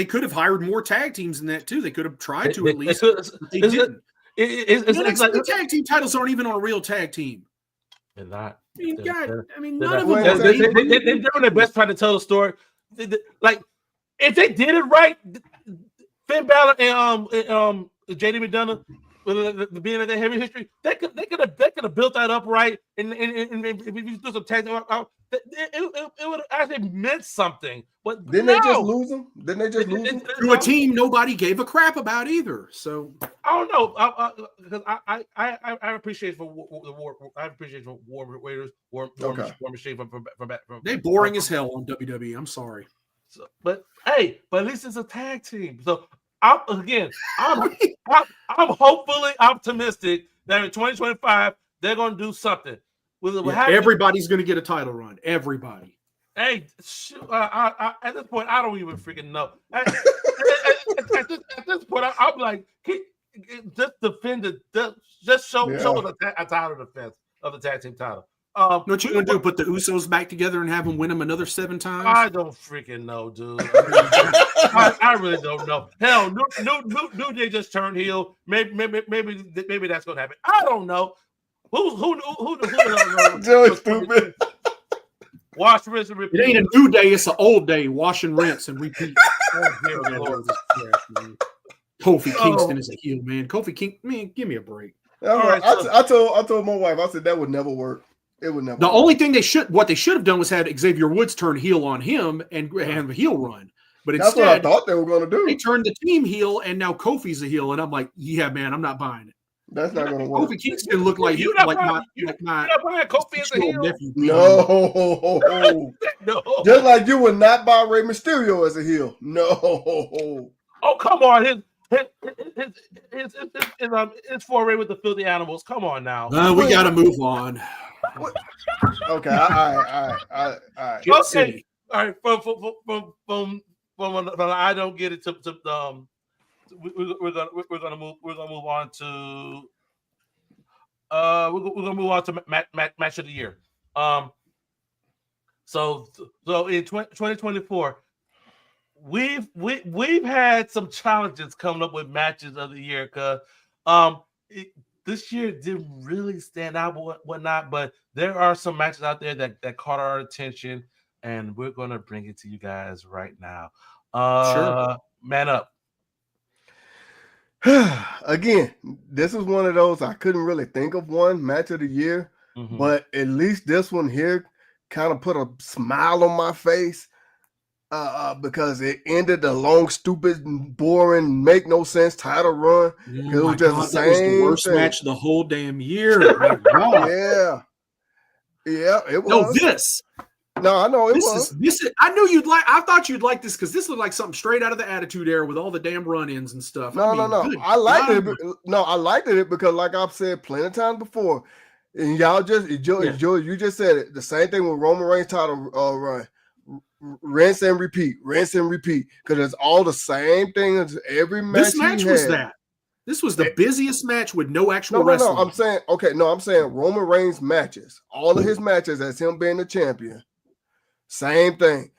could have hired more tag teams in that too. They could have tried to at least. They didn't. The tag team titles aren't even on a real tag team.
They're not.
I mean, none of them.
They're doing their best trying to tell the story. Like, if they did it right, Finn Balor and JD McDonough, with the being of their heavy history, they could have built that up right, and if you do some tag, it would have actually meant something. But
didn't they just lose them?
To a team nobody gave a crap about either. So
I don't know, because I appreciate for the war. I appreciate for War Raiders, War Machine from
they boring as hell on WWE. I'm sorry.
So, but at least it's a tag team. So I'm hopefully optimistic that in 2025 they're going to do something.
Everybody's going to get a title run. Everybody.
Hey, at this point, I don't even freaking know. At this point, I'm like, just defend it. Just show a title defense of the tag team title.
What you want to do? Put the Usos back together and have them win them another 7 times?
I don't freaking know, dude. I really don't know. Hell, New Day just turned heel. Maybe that's gonna happen. I don't know. Who
Joe's stupid.
Wash, rinse, and repeat.
It ain't a new day. It's an old day. Wash and rinse and repeat. Kofi Kingston is a heel, man. Kofi King, man, give me a break.
I told my wife, I said that would never work. It would never.
The only thing they should have done was had Xavier Woods turn heel on him and have a heel run. But
that's
instead,
what I thought they were going to do.
They turned the team heel, and now Kofi's a heel, and I'm like, yeah, man, I'm not buying it.
That's not going to work.
Kofi Kingston looked like you're not
buying Kofi as a heel.
No. Just like you would not buy Rey Mysterio as a heel. No.
Oh, come on. His foray with the filthy animals. Come on now.
We got to move on.
Okay. All right.
Okay. All right. From I don't get it to we're gonna move on to match of the year. So in 2024, we've had some challenges coming up with matches of the year because this year didn't really stand out whatnot, but there are some matches out there that caught our attention, and we're gonna bring it to you guys right now.
Sure.
Man Up.
Again, this is one of those I couldn't really think of one match of the year, but at least this one here kind of put a smile on my face because it ended a long, stupid, boring, make no sense title run. It was just the same.
That was the worst match of the whole damn year. My God.
Yeah, it was.
No, this.
No, I know it was.
This is. I knew you'd like. I thought you'd like this because this looked like something straight out of the Attitude Era with all the damn run-ins and stuff.
No,
good
I liked
God.
it. No, I liked it because, like I've said plenty of times before, and y'all just you just said it. The same thing with Roman Reigns title run. Rinse and repeat, because it's all the same thing as every match.
This match was that. This was the busiest match with no actual wrestling.
No. I'm saying I'm saying Roman Reigns matches, all of his matches as him being the champion. Same thing.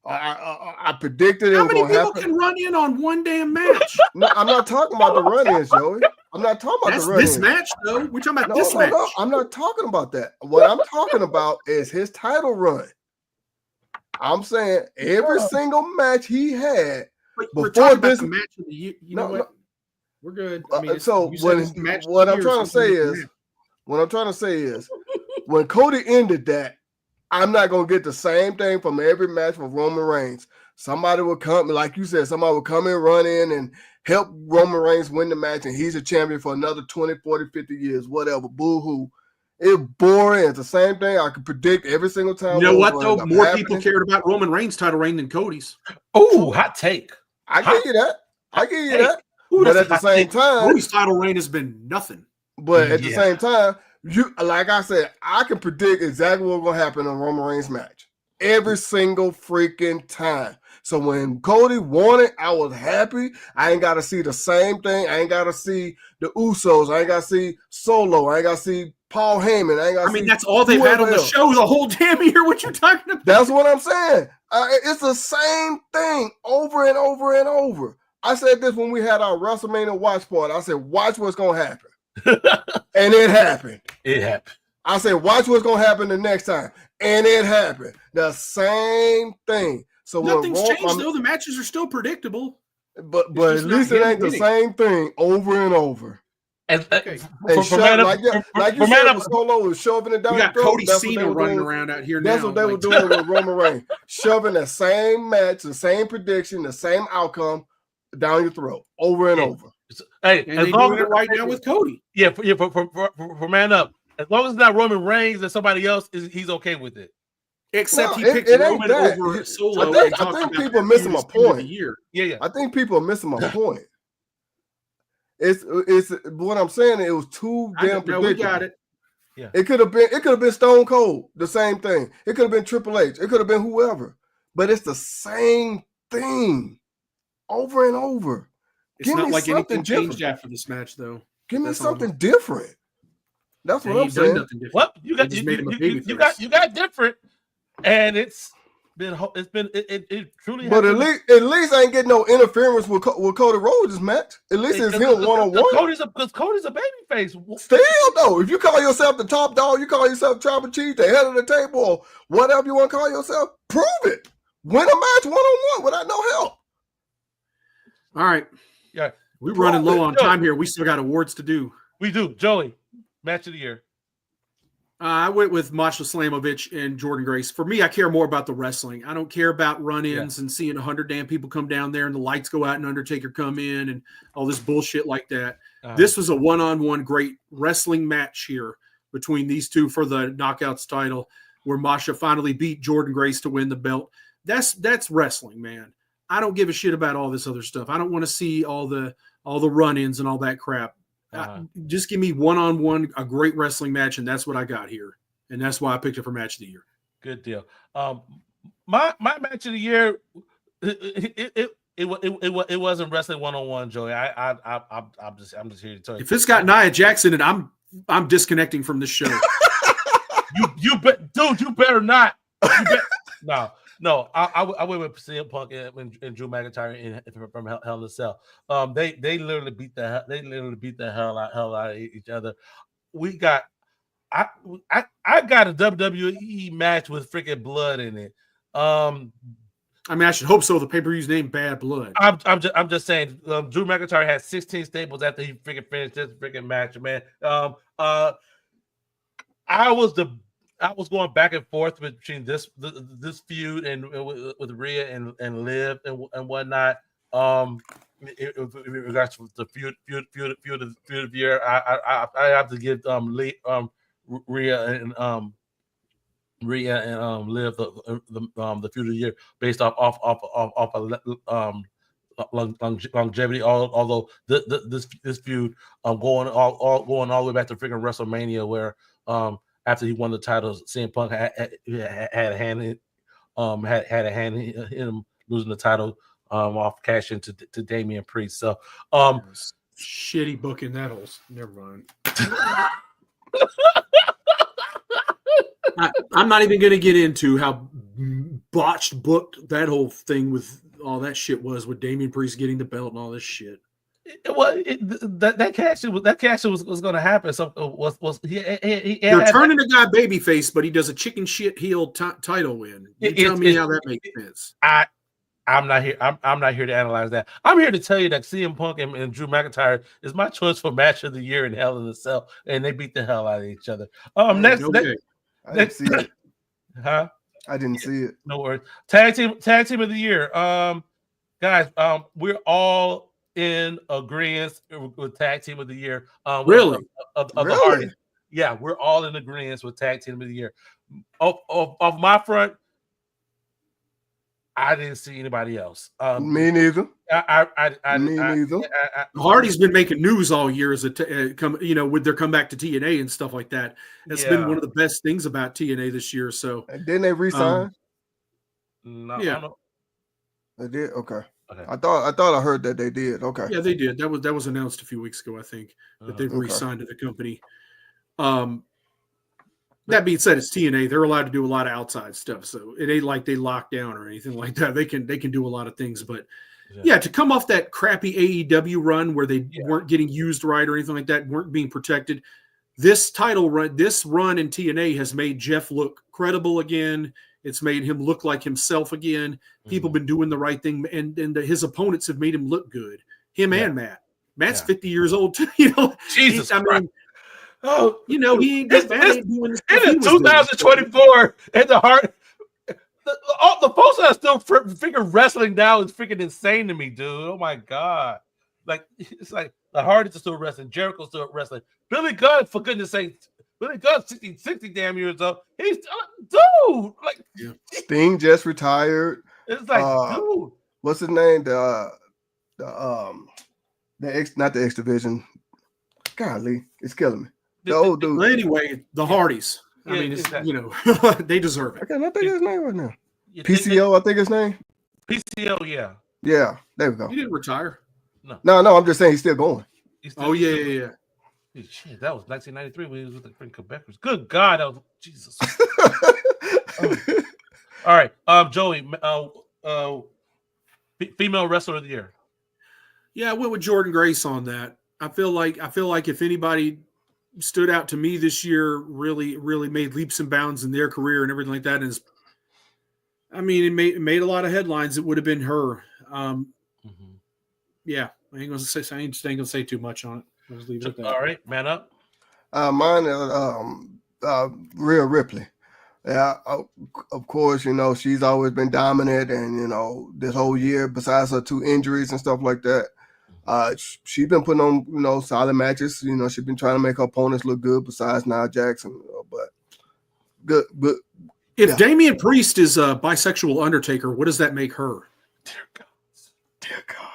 I predicted it
How
was
many
going to
people
happen.
can run in on one damn match?
No, I'm not talking about the run-ins, Joey. I'm not talking about
That's
the run-ins.
this match, though. We're talking about this match.
No, I'm not talking about that. What I'm talking about is his title run. I'm saying every single match he had.
But we're
before
talking
this
about the match of the year. You know what? We're good. I mean,
what I'm trying to say is when Cody ended that, I'm not gonna get the same thing from every match with Roman Reigns. Somebody would come, like you said, somebody would come and run in and help Roman Reigns win the match, and he's a champion for another 20, 40, 50 years, whatever. Boo-hoo. It's boring. It's the same thing. I could predict every single time.
You know what, though? More people cared about Roman Reigns' title reign than Cody's.
Oh, hot take.
I give you that. But at the same time,
Cody's title reign has been nothing.
But at the same time, like I said, I can predict exactly what's going to happen in a Roman Reigns match every single freaking time. So when Cody won it, I was happy. I ain't got to see the same thing. I ain't got to see the Usos. I ain't got to see Solo. I ain't got to see Paul Heyman. I mean,
that's all they've had on the show the whole damn year. What you talking about?
That's what I'm saying. It's the same thing over and over and over. I said this when we had our WrestleMania watch party. I said, watch what's going to happen. And it happened.
It happened.
I said, watch what's going to happen the next time. And it happened. The same thing. So
nothing's changed, though. The matches are still predictable.
But at least it ain't the same thing over and over.
And
like you said, with Solo was shoving it down
the throat. Cody Cena running around out here now.
That's what they were doing with Roman Reigns. Shoving the same match, the same prediction, the same outcome down your throat over and over.
Hey,
and they're doing it right now with Cody.
Yeah, for Man Up. As long as it's not Roman Reigns and somebody else, he's okay with it.
Except he picked Roman over Solo.
I think people are missing my point.
Yeah.
I think people are missing my point. It's what I'm saying. It was too damn predictable.
We got it.
Yeah. It could have been Stone Cold, the same thing. It could have been Triple H. It could have been whoever. But it's the same thing over and over.
It's not like anything changed after this match, though.
Give me something different. That's what I'm saying.
Well, you got different, and it truly.
But at least I ain't getting no interference with Cody Rhodes' match. At least it's him one-on-one.
Because Cody's a babyface.
Still though, if you call yourself the top dog, you call yourself Tribal Chief, the head of the table, or whatever you want to call yourself, prove it. Win a match one-on-one without no help.
All right.
Yeah,
we're running low on time here. We still got awards to do.
We do. Joey, match of the year.
I went with Masha Slamovich and Jordan Grace. For me, I care more about the wrestling. I don't care about run-ins and seeing 100 damn people come down there and the lights go out and Undertaker come in and all this bullshit like that. This was a one-on-one great wrestling match here between these two for the Knockouts title, where Masha finally beat Jordan Grace to win the belt. That's wrestling, man. I don't give a shit about all this other stuff. I don't want to see all the run-ins and all that crap. Just give me one-on-one, a great wrestling match, and that's what I got here. And that's why I picked it for match of the year.
Good deal. My match of the year, it wasn't wrestling one-on-one, Joey. I'm just here to tell you.
If it's got Nia Jackson, and I'm disconnecting from this show.
you better not. No, I went with CM Punk and Drew McIntyre from Hell in a Cell. They literally beat the hell out of each other. I got a WWE match with freaking blood in it. I
mean, I should hope so. The pay-per-view's named Bad Blood.
I'm just saying. Drew McIntyre had 16 staples after he freaking finished this freaking match, man. I was going back and forth between this feud and with Rhea and Liv and whatnot. In regards to the feud of the year, I have to give Rhea and live the future year based off longevity. Although this feud going all the way back to freaking WrestleMania, where after he won the titles, CM Punk had a hand in had a hand in him losing the title off cash into to Damian Priest. So
shitty booking that whole. Never mind. I'm not even going to get into how botched booked that whole thing with all that shit was with Damian Priest getting the belt and all this shit.
Well, that cash was going to happen. So
You're turning the guy babyface, but he does a chicken shit heel title win. Tell me how that makes sense.
I'm not here. I'm not here to analyze that. I'm here to tell you that CM Punk and Drew McIntyre is my choice for match of the year in Hell in a Cell, and they beat the hell out of each other. Next,
I didn't see it.
Huh?
I didn't see it.
No worries. Tag team of the year. Guys, we're all in agreement with tag team of the year.
Really?
Of the Hardys. Yeah, we're all in agreement with tag team of the year. Of my front, I didn't see anybody else.
Me neither.
Me
neither.
Hardy's been making news all year as with their comeback to TNA and stuff like that. That's been one of the best things about TNA this year. So
didn't they resign?
No,
yeah,
they did. Okay. I thought I heard that they did. Okay.
Yeah, they did. That was announced a few weeks ago. I think that they've re-signed to the company. That being said, it's TNA. They're allowed to do a lot of outside stuff, so it ain't like they lock down or anything like that. They can do a lot of things, but to come off that crappy AEW run where they weren't getting used right or anything like that, weren't being protected. This title run, this run in TNA has made Jeff look credible again. It's made him look like himself again. People have been doing the right thing, and his opponents have made him look good. Him and Matt. Matt's 50 years old too.
Jesus Christ.
He ain't that bad doing this.
In 2024, and the folks that are still freaking wrestling now is freaking insane to me, dude. Oh my god! Like it's like the Hardys are still wrestling, Jericho's still wrestling. Billy Gunn, for goodness sake, Billy Gunn, 60 damn years old. He's dude. Like
Sting just retired.
It's like, dude,
what's his name? The not the X Division. Golly, it's killing me. The old dude.
Well, anyway, the Hardys. I mean, they deserve it.
I can't think of his name right now. PCO, I think his name.
PCO, yeah.
Yeah, there we go.
He didn't retire.
No, I'm just saying he's still going.
Yeah.
Shit, that was 1993 when he was with the freaking Quebecers. Good God, that was Jesus. All right, Joey, female wrestler of the year.
Yeah, I went with Jordan Grace on that. I feel like if anybody stood out to me this year, really made leaps and bounds in their career and everything like that, it made a lot of headlines. It would have been her. Yeah, I ain't gonna say too much on it. I'll just leave it at that.
All right, man up.
Mine Rhea Ripley. Yeah, of course, she's always been dominant, and this whole year, besides her 2 injuries and stuff like that, she's been putting on solid matches. She's been trying to make her opponents look good. Besides Nia Jackson, but good.
If Damian Priest is a bisexual Undertaker, what does that make her?
Dear God.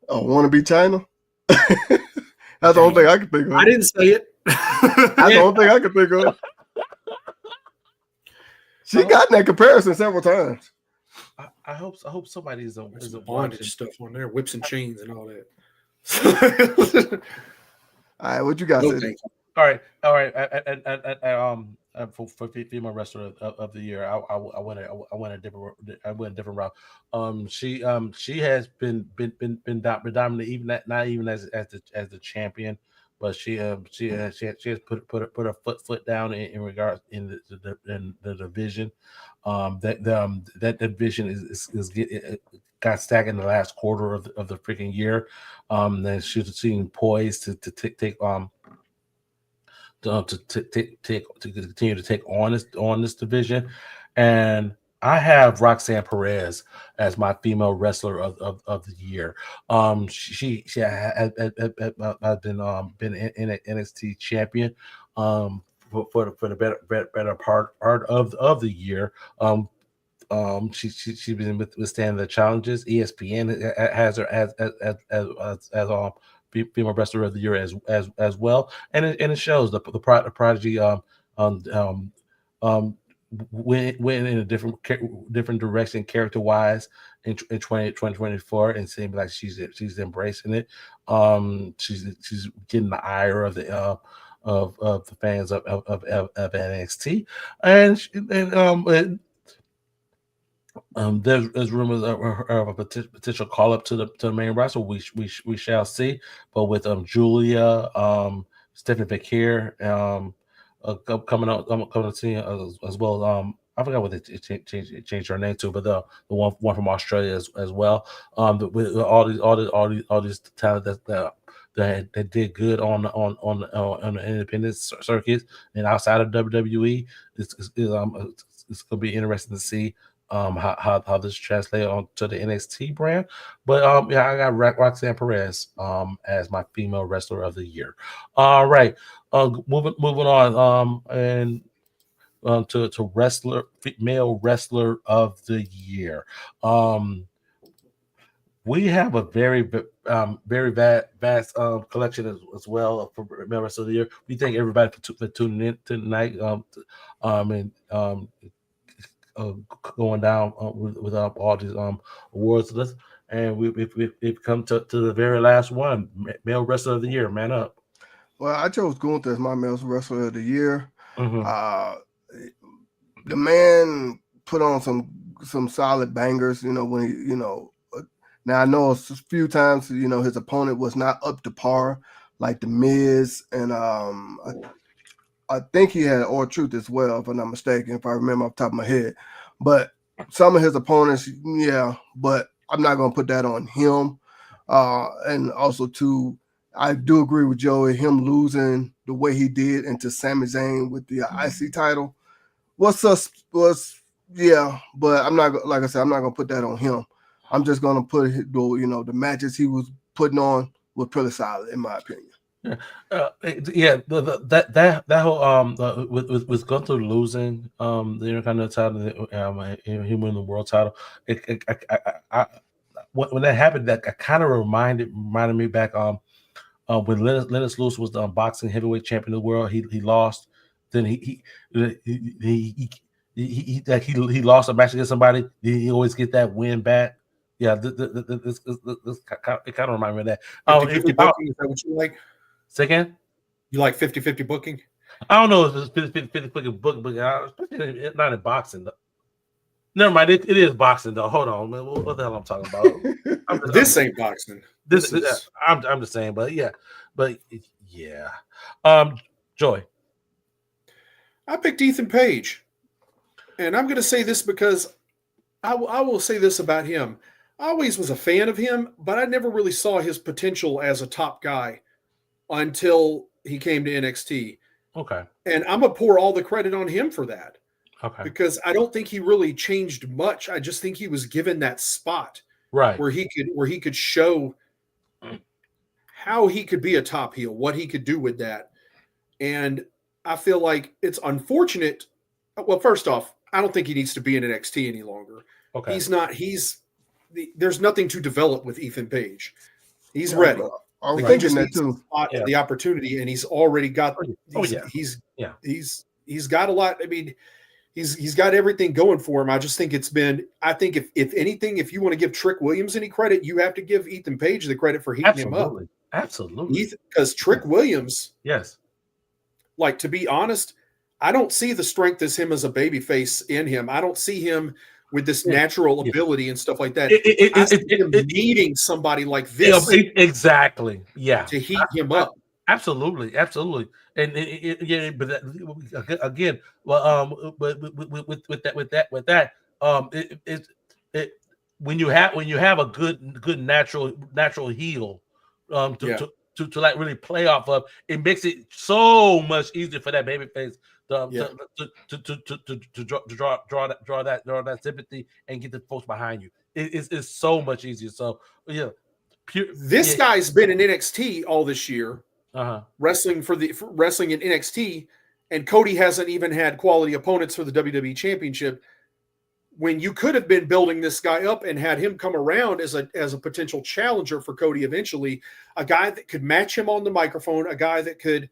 Oh, want to be China? That's the only thing I can think of.
I didn't say it.
That's the only thing I can think of. She got in that comparison several times.
I hope somebody is a
bondage stuff on there, whips and chains and all that.
All right, what you got?
All right. For female wrestler of the year, I went a different route. She has been dominant, even not even as the champion, but she has put her foot down in regards in the division. That division is got stacked in the last quarter of the freaking year. Then she's seen poised to take to continue to take on this division, and I have Roxanne Perez as my female wrestler of the year. She has been NXT champion the better part of the year. She's been withstanding the challenges. ESPN has her as female wrestler of the year as well, and it shows the prodigy went in a different direction character wise in 2024, and seems like she's embracing it. She's getting the ire of the of the fans of NXT, and there's rumors of a potential call up to the main roster. We shall see. But with Julia, Stephanie McCare, coming to see as well. I forgot what they changed her name to, but the one from Australia as well. With all these talent that did good on the independent circuit and outside of WWE, it's going to be interesting to see how this translates onto the NXT brand. But yeah, I got Roxanne Perez as my female wrestler of the year. All right, moving on and to female wrestler of the year. We have a very vast collection as well for male wrestler of the year. We thank everybody for tuning in tonight. Going down with all these awards list, and we've come to the very last one, male wrestler of the year. Man up.
Well, I chose Gunther as my male wrestler of the year.
Mm-hmm.
The man put on some solid bangers. When he, now I know a few times his opponent was not up to par, like the Miz, and I think he had R-Truth as well, if I'm not mistaken, if I remember off the top of my head. But some of his opponents, yeah, but I'm not going to put that on him. And also, too, I do agree with Joey, him losing the way he did into Sami Zayn with the IC title yeah, but I'm not, like I said, I'm not going to put that on him. I'm just going to put, the matches he was putting on were pretty solid, in my opinion.
Yeah, that whole with Gunther losing the Intercontinental title, him winning the world title. When that happened, that kind of reminded me back when Lennox Lewis was the boxing heavyweight champion of the world. He lost. Then he lost a match against somebody. He always get that win back. Yeah, it kind of reminded me of that.
50-50 booking, is that what you like?
Second,
you like 50-50 booking?
I don't know if it's 50-50 book, especially not in boxing. Though. Never mind, it is boxing though. Hold on, man. What the hell I'm talking about?
This ain't boxing.
This is. I'm just saying, but yeah. Joy.
I picked Ethan Page, and I'm going to say this because I will say this about him. I always was a fan of him, but I never really saw his potential as a top guy until he came to NXT.
Okay.
And I'm going to pour all the credit on him for that.
Okay.
Because I don't think he really changed much. I just think he was given that spot
right
where he could show how he could be a top heel, what he could do with that. And I feel like it's unfortunate. Well, first off, I don't think he needs to be in NXT any longer.
Okay.
There's nothing to develop with Ethan Page. He's ready.
I was thinking that too.
The opportunity, and he's already got. He's got a lot. I mean, he's got everything going for him. I just think it's been. I think if anything, if you want to give Trick Williams any credit, you have to give Ethan Page the credit for heating him up.
Absolutely.
Because Trick Williams.
Yes.
Like, to be honest, I don't see the strength as him as a babyface in him. I don't see him with this natural ability and stuff like that. I see him needing somebody like this.
Exactly. Yeah.
To heat him up.
Absolutely. And but again, well, but with that, when you have a good natural heel, to like really play off of, it makes it so much easier for that babyface to draw that sympathy and get the folks behind you. It's so much easier. So yeah,
this guy's been in NXT all this year, wrestling in NXT, and Cody hasn't even had quality opponents for the WWE Championship, when you could have been building this guy up and had him come around as a potential challenger for Cody eventually, a guy that could match him on the microphone, a guy that could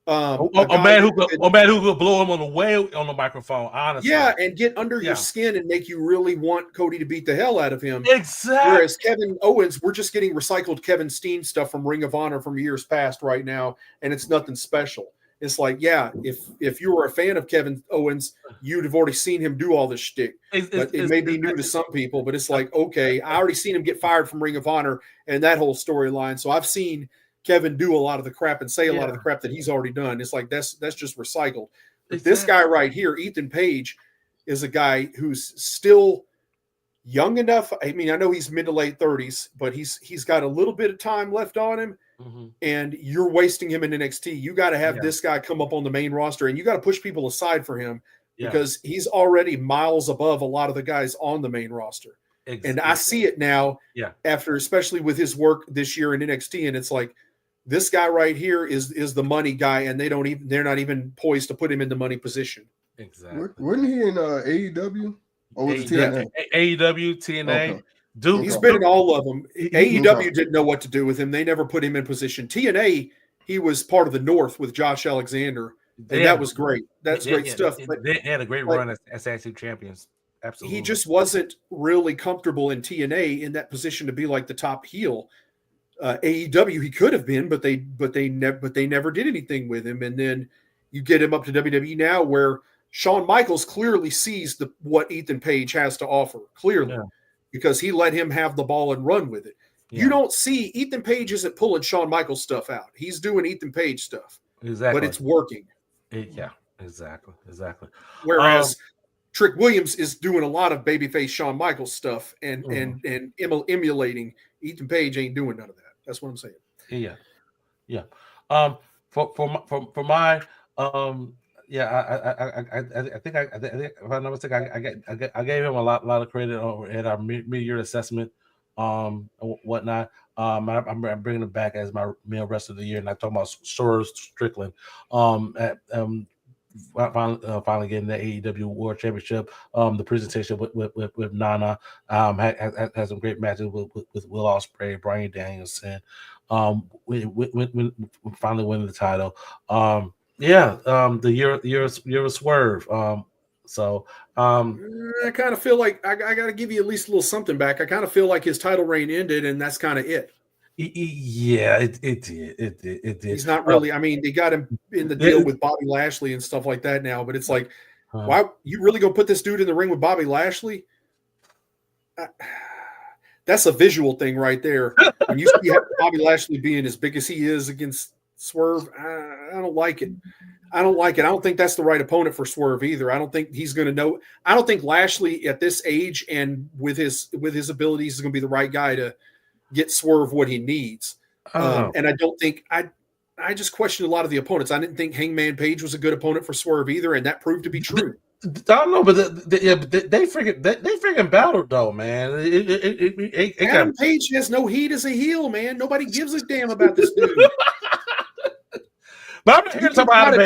a man who could blow him on the way on the microphone, honestly.
Yeah, and get under your skin and make you really want Cody to beat the hell out of him.
Exactly.
Whereas Kevin Owens, we're just getting recycled Kevin Steen stuff from Ring of Honor from years past right now, and it's nothing special. It's like, yeah, if you were a fan of Kevin Owens, you'd have already seen him do all this shtick. But it may be new to some people, but it's like, okay, I already seen him get fired from Ring of Honor and that whole storyline. So I've seen Kevin do a lot of the crap and say a lot of the crap that he's already done. It's like that's just recycled. But this guy right here, Ethan Page, is a guy who's still young enough. I mean, I know he's mid to late 30s, but he's got a little bit of time left on him. And you're wasting him in NXT. You got to have this guy come up on the main roster, and you got to push people aside for him because he's already miles above a lot of the guys on the main roster. And I see it now after, especially with his work this year in NXT. And it's like, this guy right here is the money guy, and they're not even poised to put him in the money position.
Exactly. Wasn't he in AEW? Or was it TNA?
AEW, TNA.
Okay.
Dude,
he's been in all of them. AEW didn't know what to do with him. They never put him in position. TNA, he was part of the North with Josh Alexander, and that was great. That's great stuff. But
they had a great run as tag team champions. Absolutely.
He just wasn't really comfortable in TNA in that position to be like the top heel. AEW, he could have been, but they never did anything with him. And then you get him up to WWE now, where Shawn Michaels clearly sees what Ethan Page has to offer, clearly, because he let him have the ball and run with it. You don't see Ethan Page isn't pulling Shawn Michaels stuff out. He's doing Ethan Page stuff, but it's working.
Exactly.
Whereas Trick Williams is doing a lot of babyface Shawn Michaels stuff and emulating. Ethan Page ain't doing none of that. That's what I'm saying.
Yeah. For my I think if I'm not mistaken, I gave him a lot of credit at our mid-year assessment, whatnot. I'm bringing him back as my male wrestler of the year, and I talk about Swerve Strickland. Finally getting the AEW World Championship. The presentation with Nana had some great matches with Will Ospreay, Bryan Danielson. When finally winning the title. The year of Swerve.
I kind of feel like I got to give you at least a little something back. I kind of feel like his title reign ended, and that's kind of it.
It did.
He's not really. I mean, they got him in the deal with Bobby Lashley and stuff like that now, but it's like, why you really gonna put this dude in the ring with Bobby Lashley? That's a visual thing right there. When you see Bobby Lashley being as big as he is against Swerve, I don't like it. I don't think that's the right opponent for Swerve either. I don't think he's going to know. I don't think Lashley at this age and with his abilities is going to be the right guy to get Swerve what he needs. And I don't think I just questioned a lot of the opponents. I didn't think Hangman Page was a good opponent for Swerve either, and that proved to be true.
I don't know, but they freaking battled though, man.
Adam Page has no heat as a heel, man. Nobody gives a damn about this dude.
But I'm here to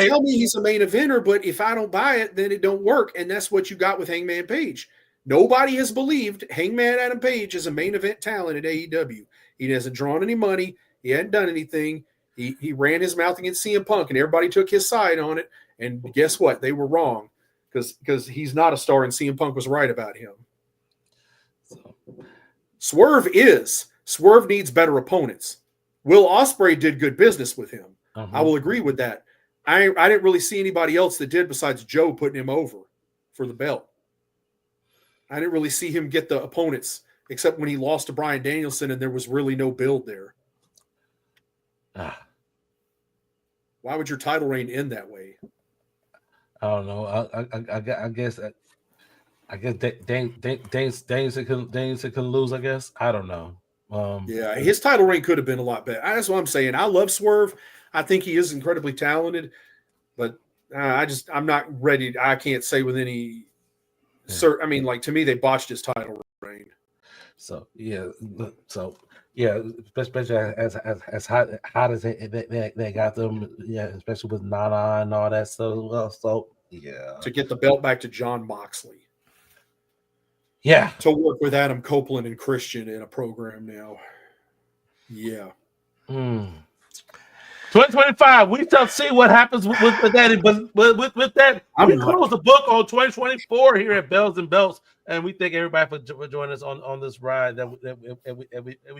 tell me he's a main eventer, but if I don't buy it, then it don't work. And that's what you got with Hangman Page. Nobody has believed Hangman Adam Page is a main event talent at AEW. He hasn't drawn any money. He hadn't done anything. He ran his mouth against CM Punk, and everybody took his side on it. And guess what? They were wrong because he's not a star, and CM Punk was right about him. Swerve needs better opponents. Will Ospreay did good business with him. I will agree with that. I didn't really see anybody else that did besides Joe putting him over for the belt. I didn't really see him get the opponents except when he lost to Bryan Danielson and there was really no build there. Why would your title reign end that way?
I don't know. I guess Danielson can lose. I guess I don't know.
His title reign could have been a lot better. That's what I'm saying. I love Swerve. I think he is incredibly talented, but I'm not ready. I can't say with any. I mean, like to me, they botched his title reign.
So yeah. So Yeah, especially as hot as they got them. Yeah, especially with Nana and all that stuff as well. So yeah,
To get the belt back to John Moxley.
yeah.
To work with Adam Copeland and Christian in a program now. Yeah.
2025, we shall see what happens with that. But with that, we close the book on 2024 here at Bells and Belts, and we thank everybody for joining us on this ride that we've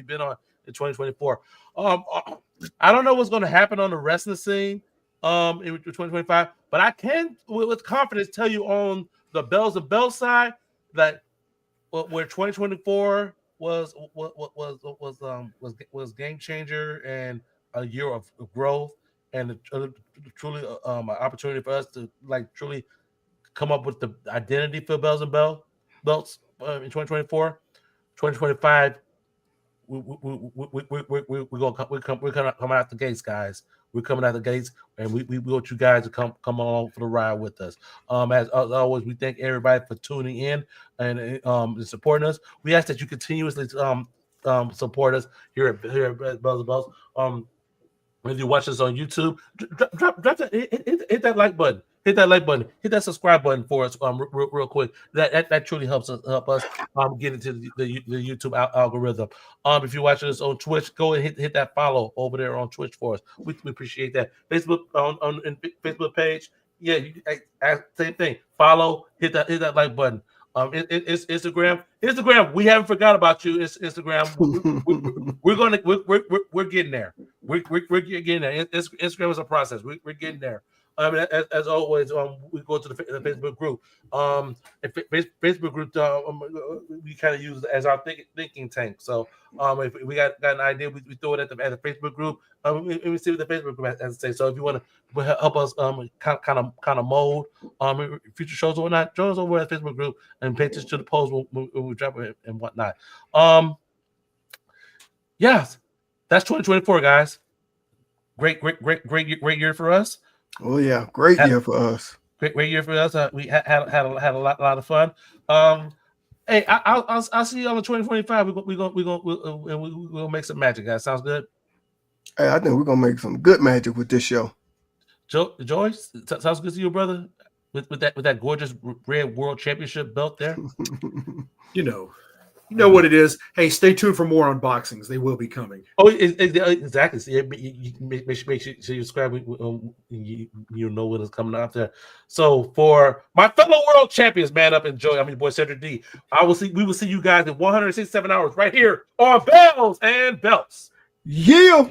been on in 2024. I don't know what's going to happen on the wrestling scene in 2025, but I can with confidence tell you on the Bells and Belts side that where 2024 was game changer and a year of growth and truly an opportunity for us to truly come up with the identity for Bells and Belts in 2024, 2025. We're coming out the gates, guys. We're coming out the gates, and we want you guys to come along for the ride with us. As always, we thank everybody for tuning in and supporting us. We ask that you continuously support us here at Bells and Belts. If you watch us on YouTube, hit that like button. Hit that like button. Hit that subscribe button for us real quick. That truly help us get into the YouTube algorithm. If you're watching us on Twitch, go and hit that follow over there on Twitch for us. We appreciate that. Facebook on Facebook page. Yeah, same thing. Follow. Hit that like button. It's Instagram. We haven't forgot about you. It's Instagram. We're getting there. We're getting there. Instagram is a process. We're getting there. As always, we go to the Facebook group. Facebook group, we kind of use it as our thinking tank. So, if we got an idea, we throw it at the Facebook group. We see what the Facebook group has to say. So, if you want to help us, kind of mold future shows or whatnot, join us over at the Facebook group and pay attention to the posts when we drop it and whatnot. Yes, that's 2024, guys. Great year for us.
Oh yeah, great year for us.
Great year for us. We had a lot of fun. Hey, I'll see you on the 2025. We're gonna make some magic, guys. Sounds good.
Hey, I think we're gonna make some good magic with this show.
Joyce, sounds good to you, brother. With that gorgeous red world championship belt there.
You know what it is. Hey, stay tuned for more unboxings. They will be coming.
Oh, exactly. See, you make sure you subscribe. You know when it's coming out there. So for my fellow world champions, man up and Joey, I'm your boy Cedric D. We will see you guys in 167 hours right here on Bells and Belts.
Yeah.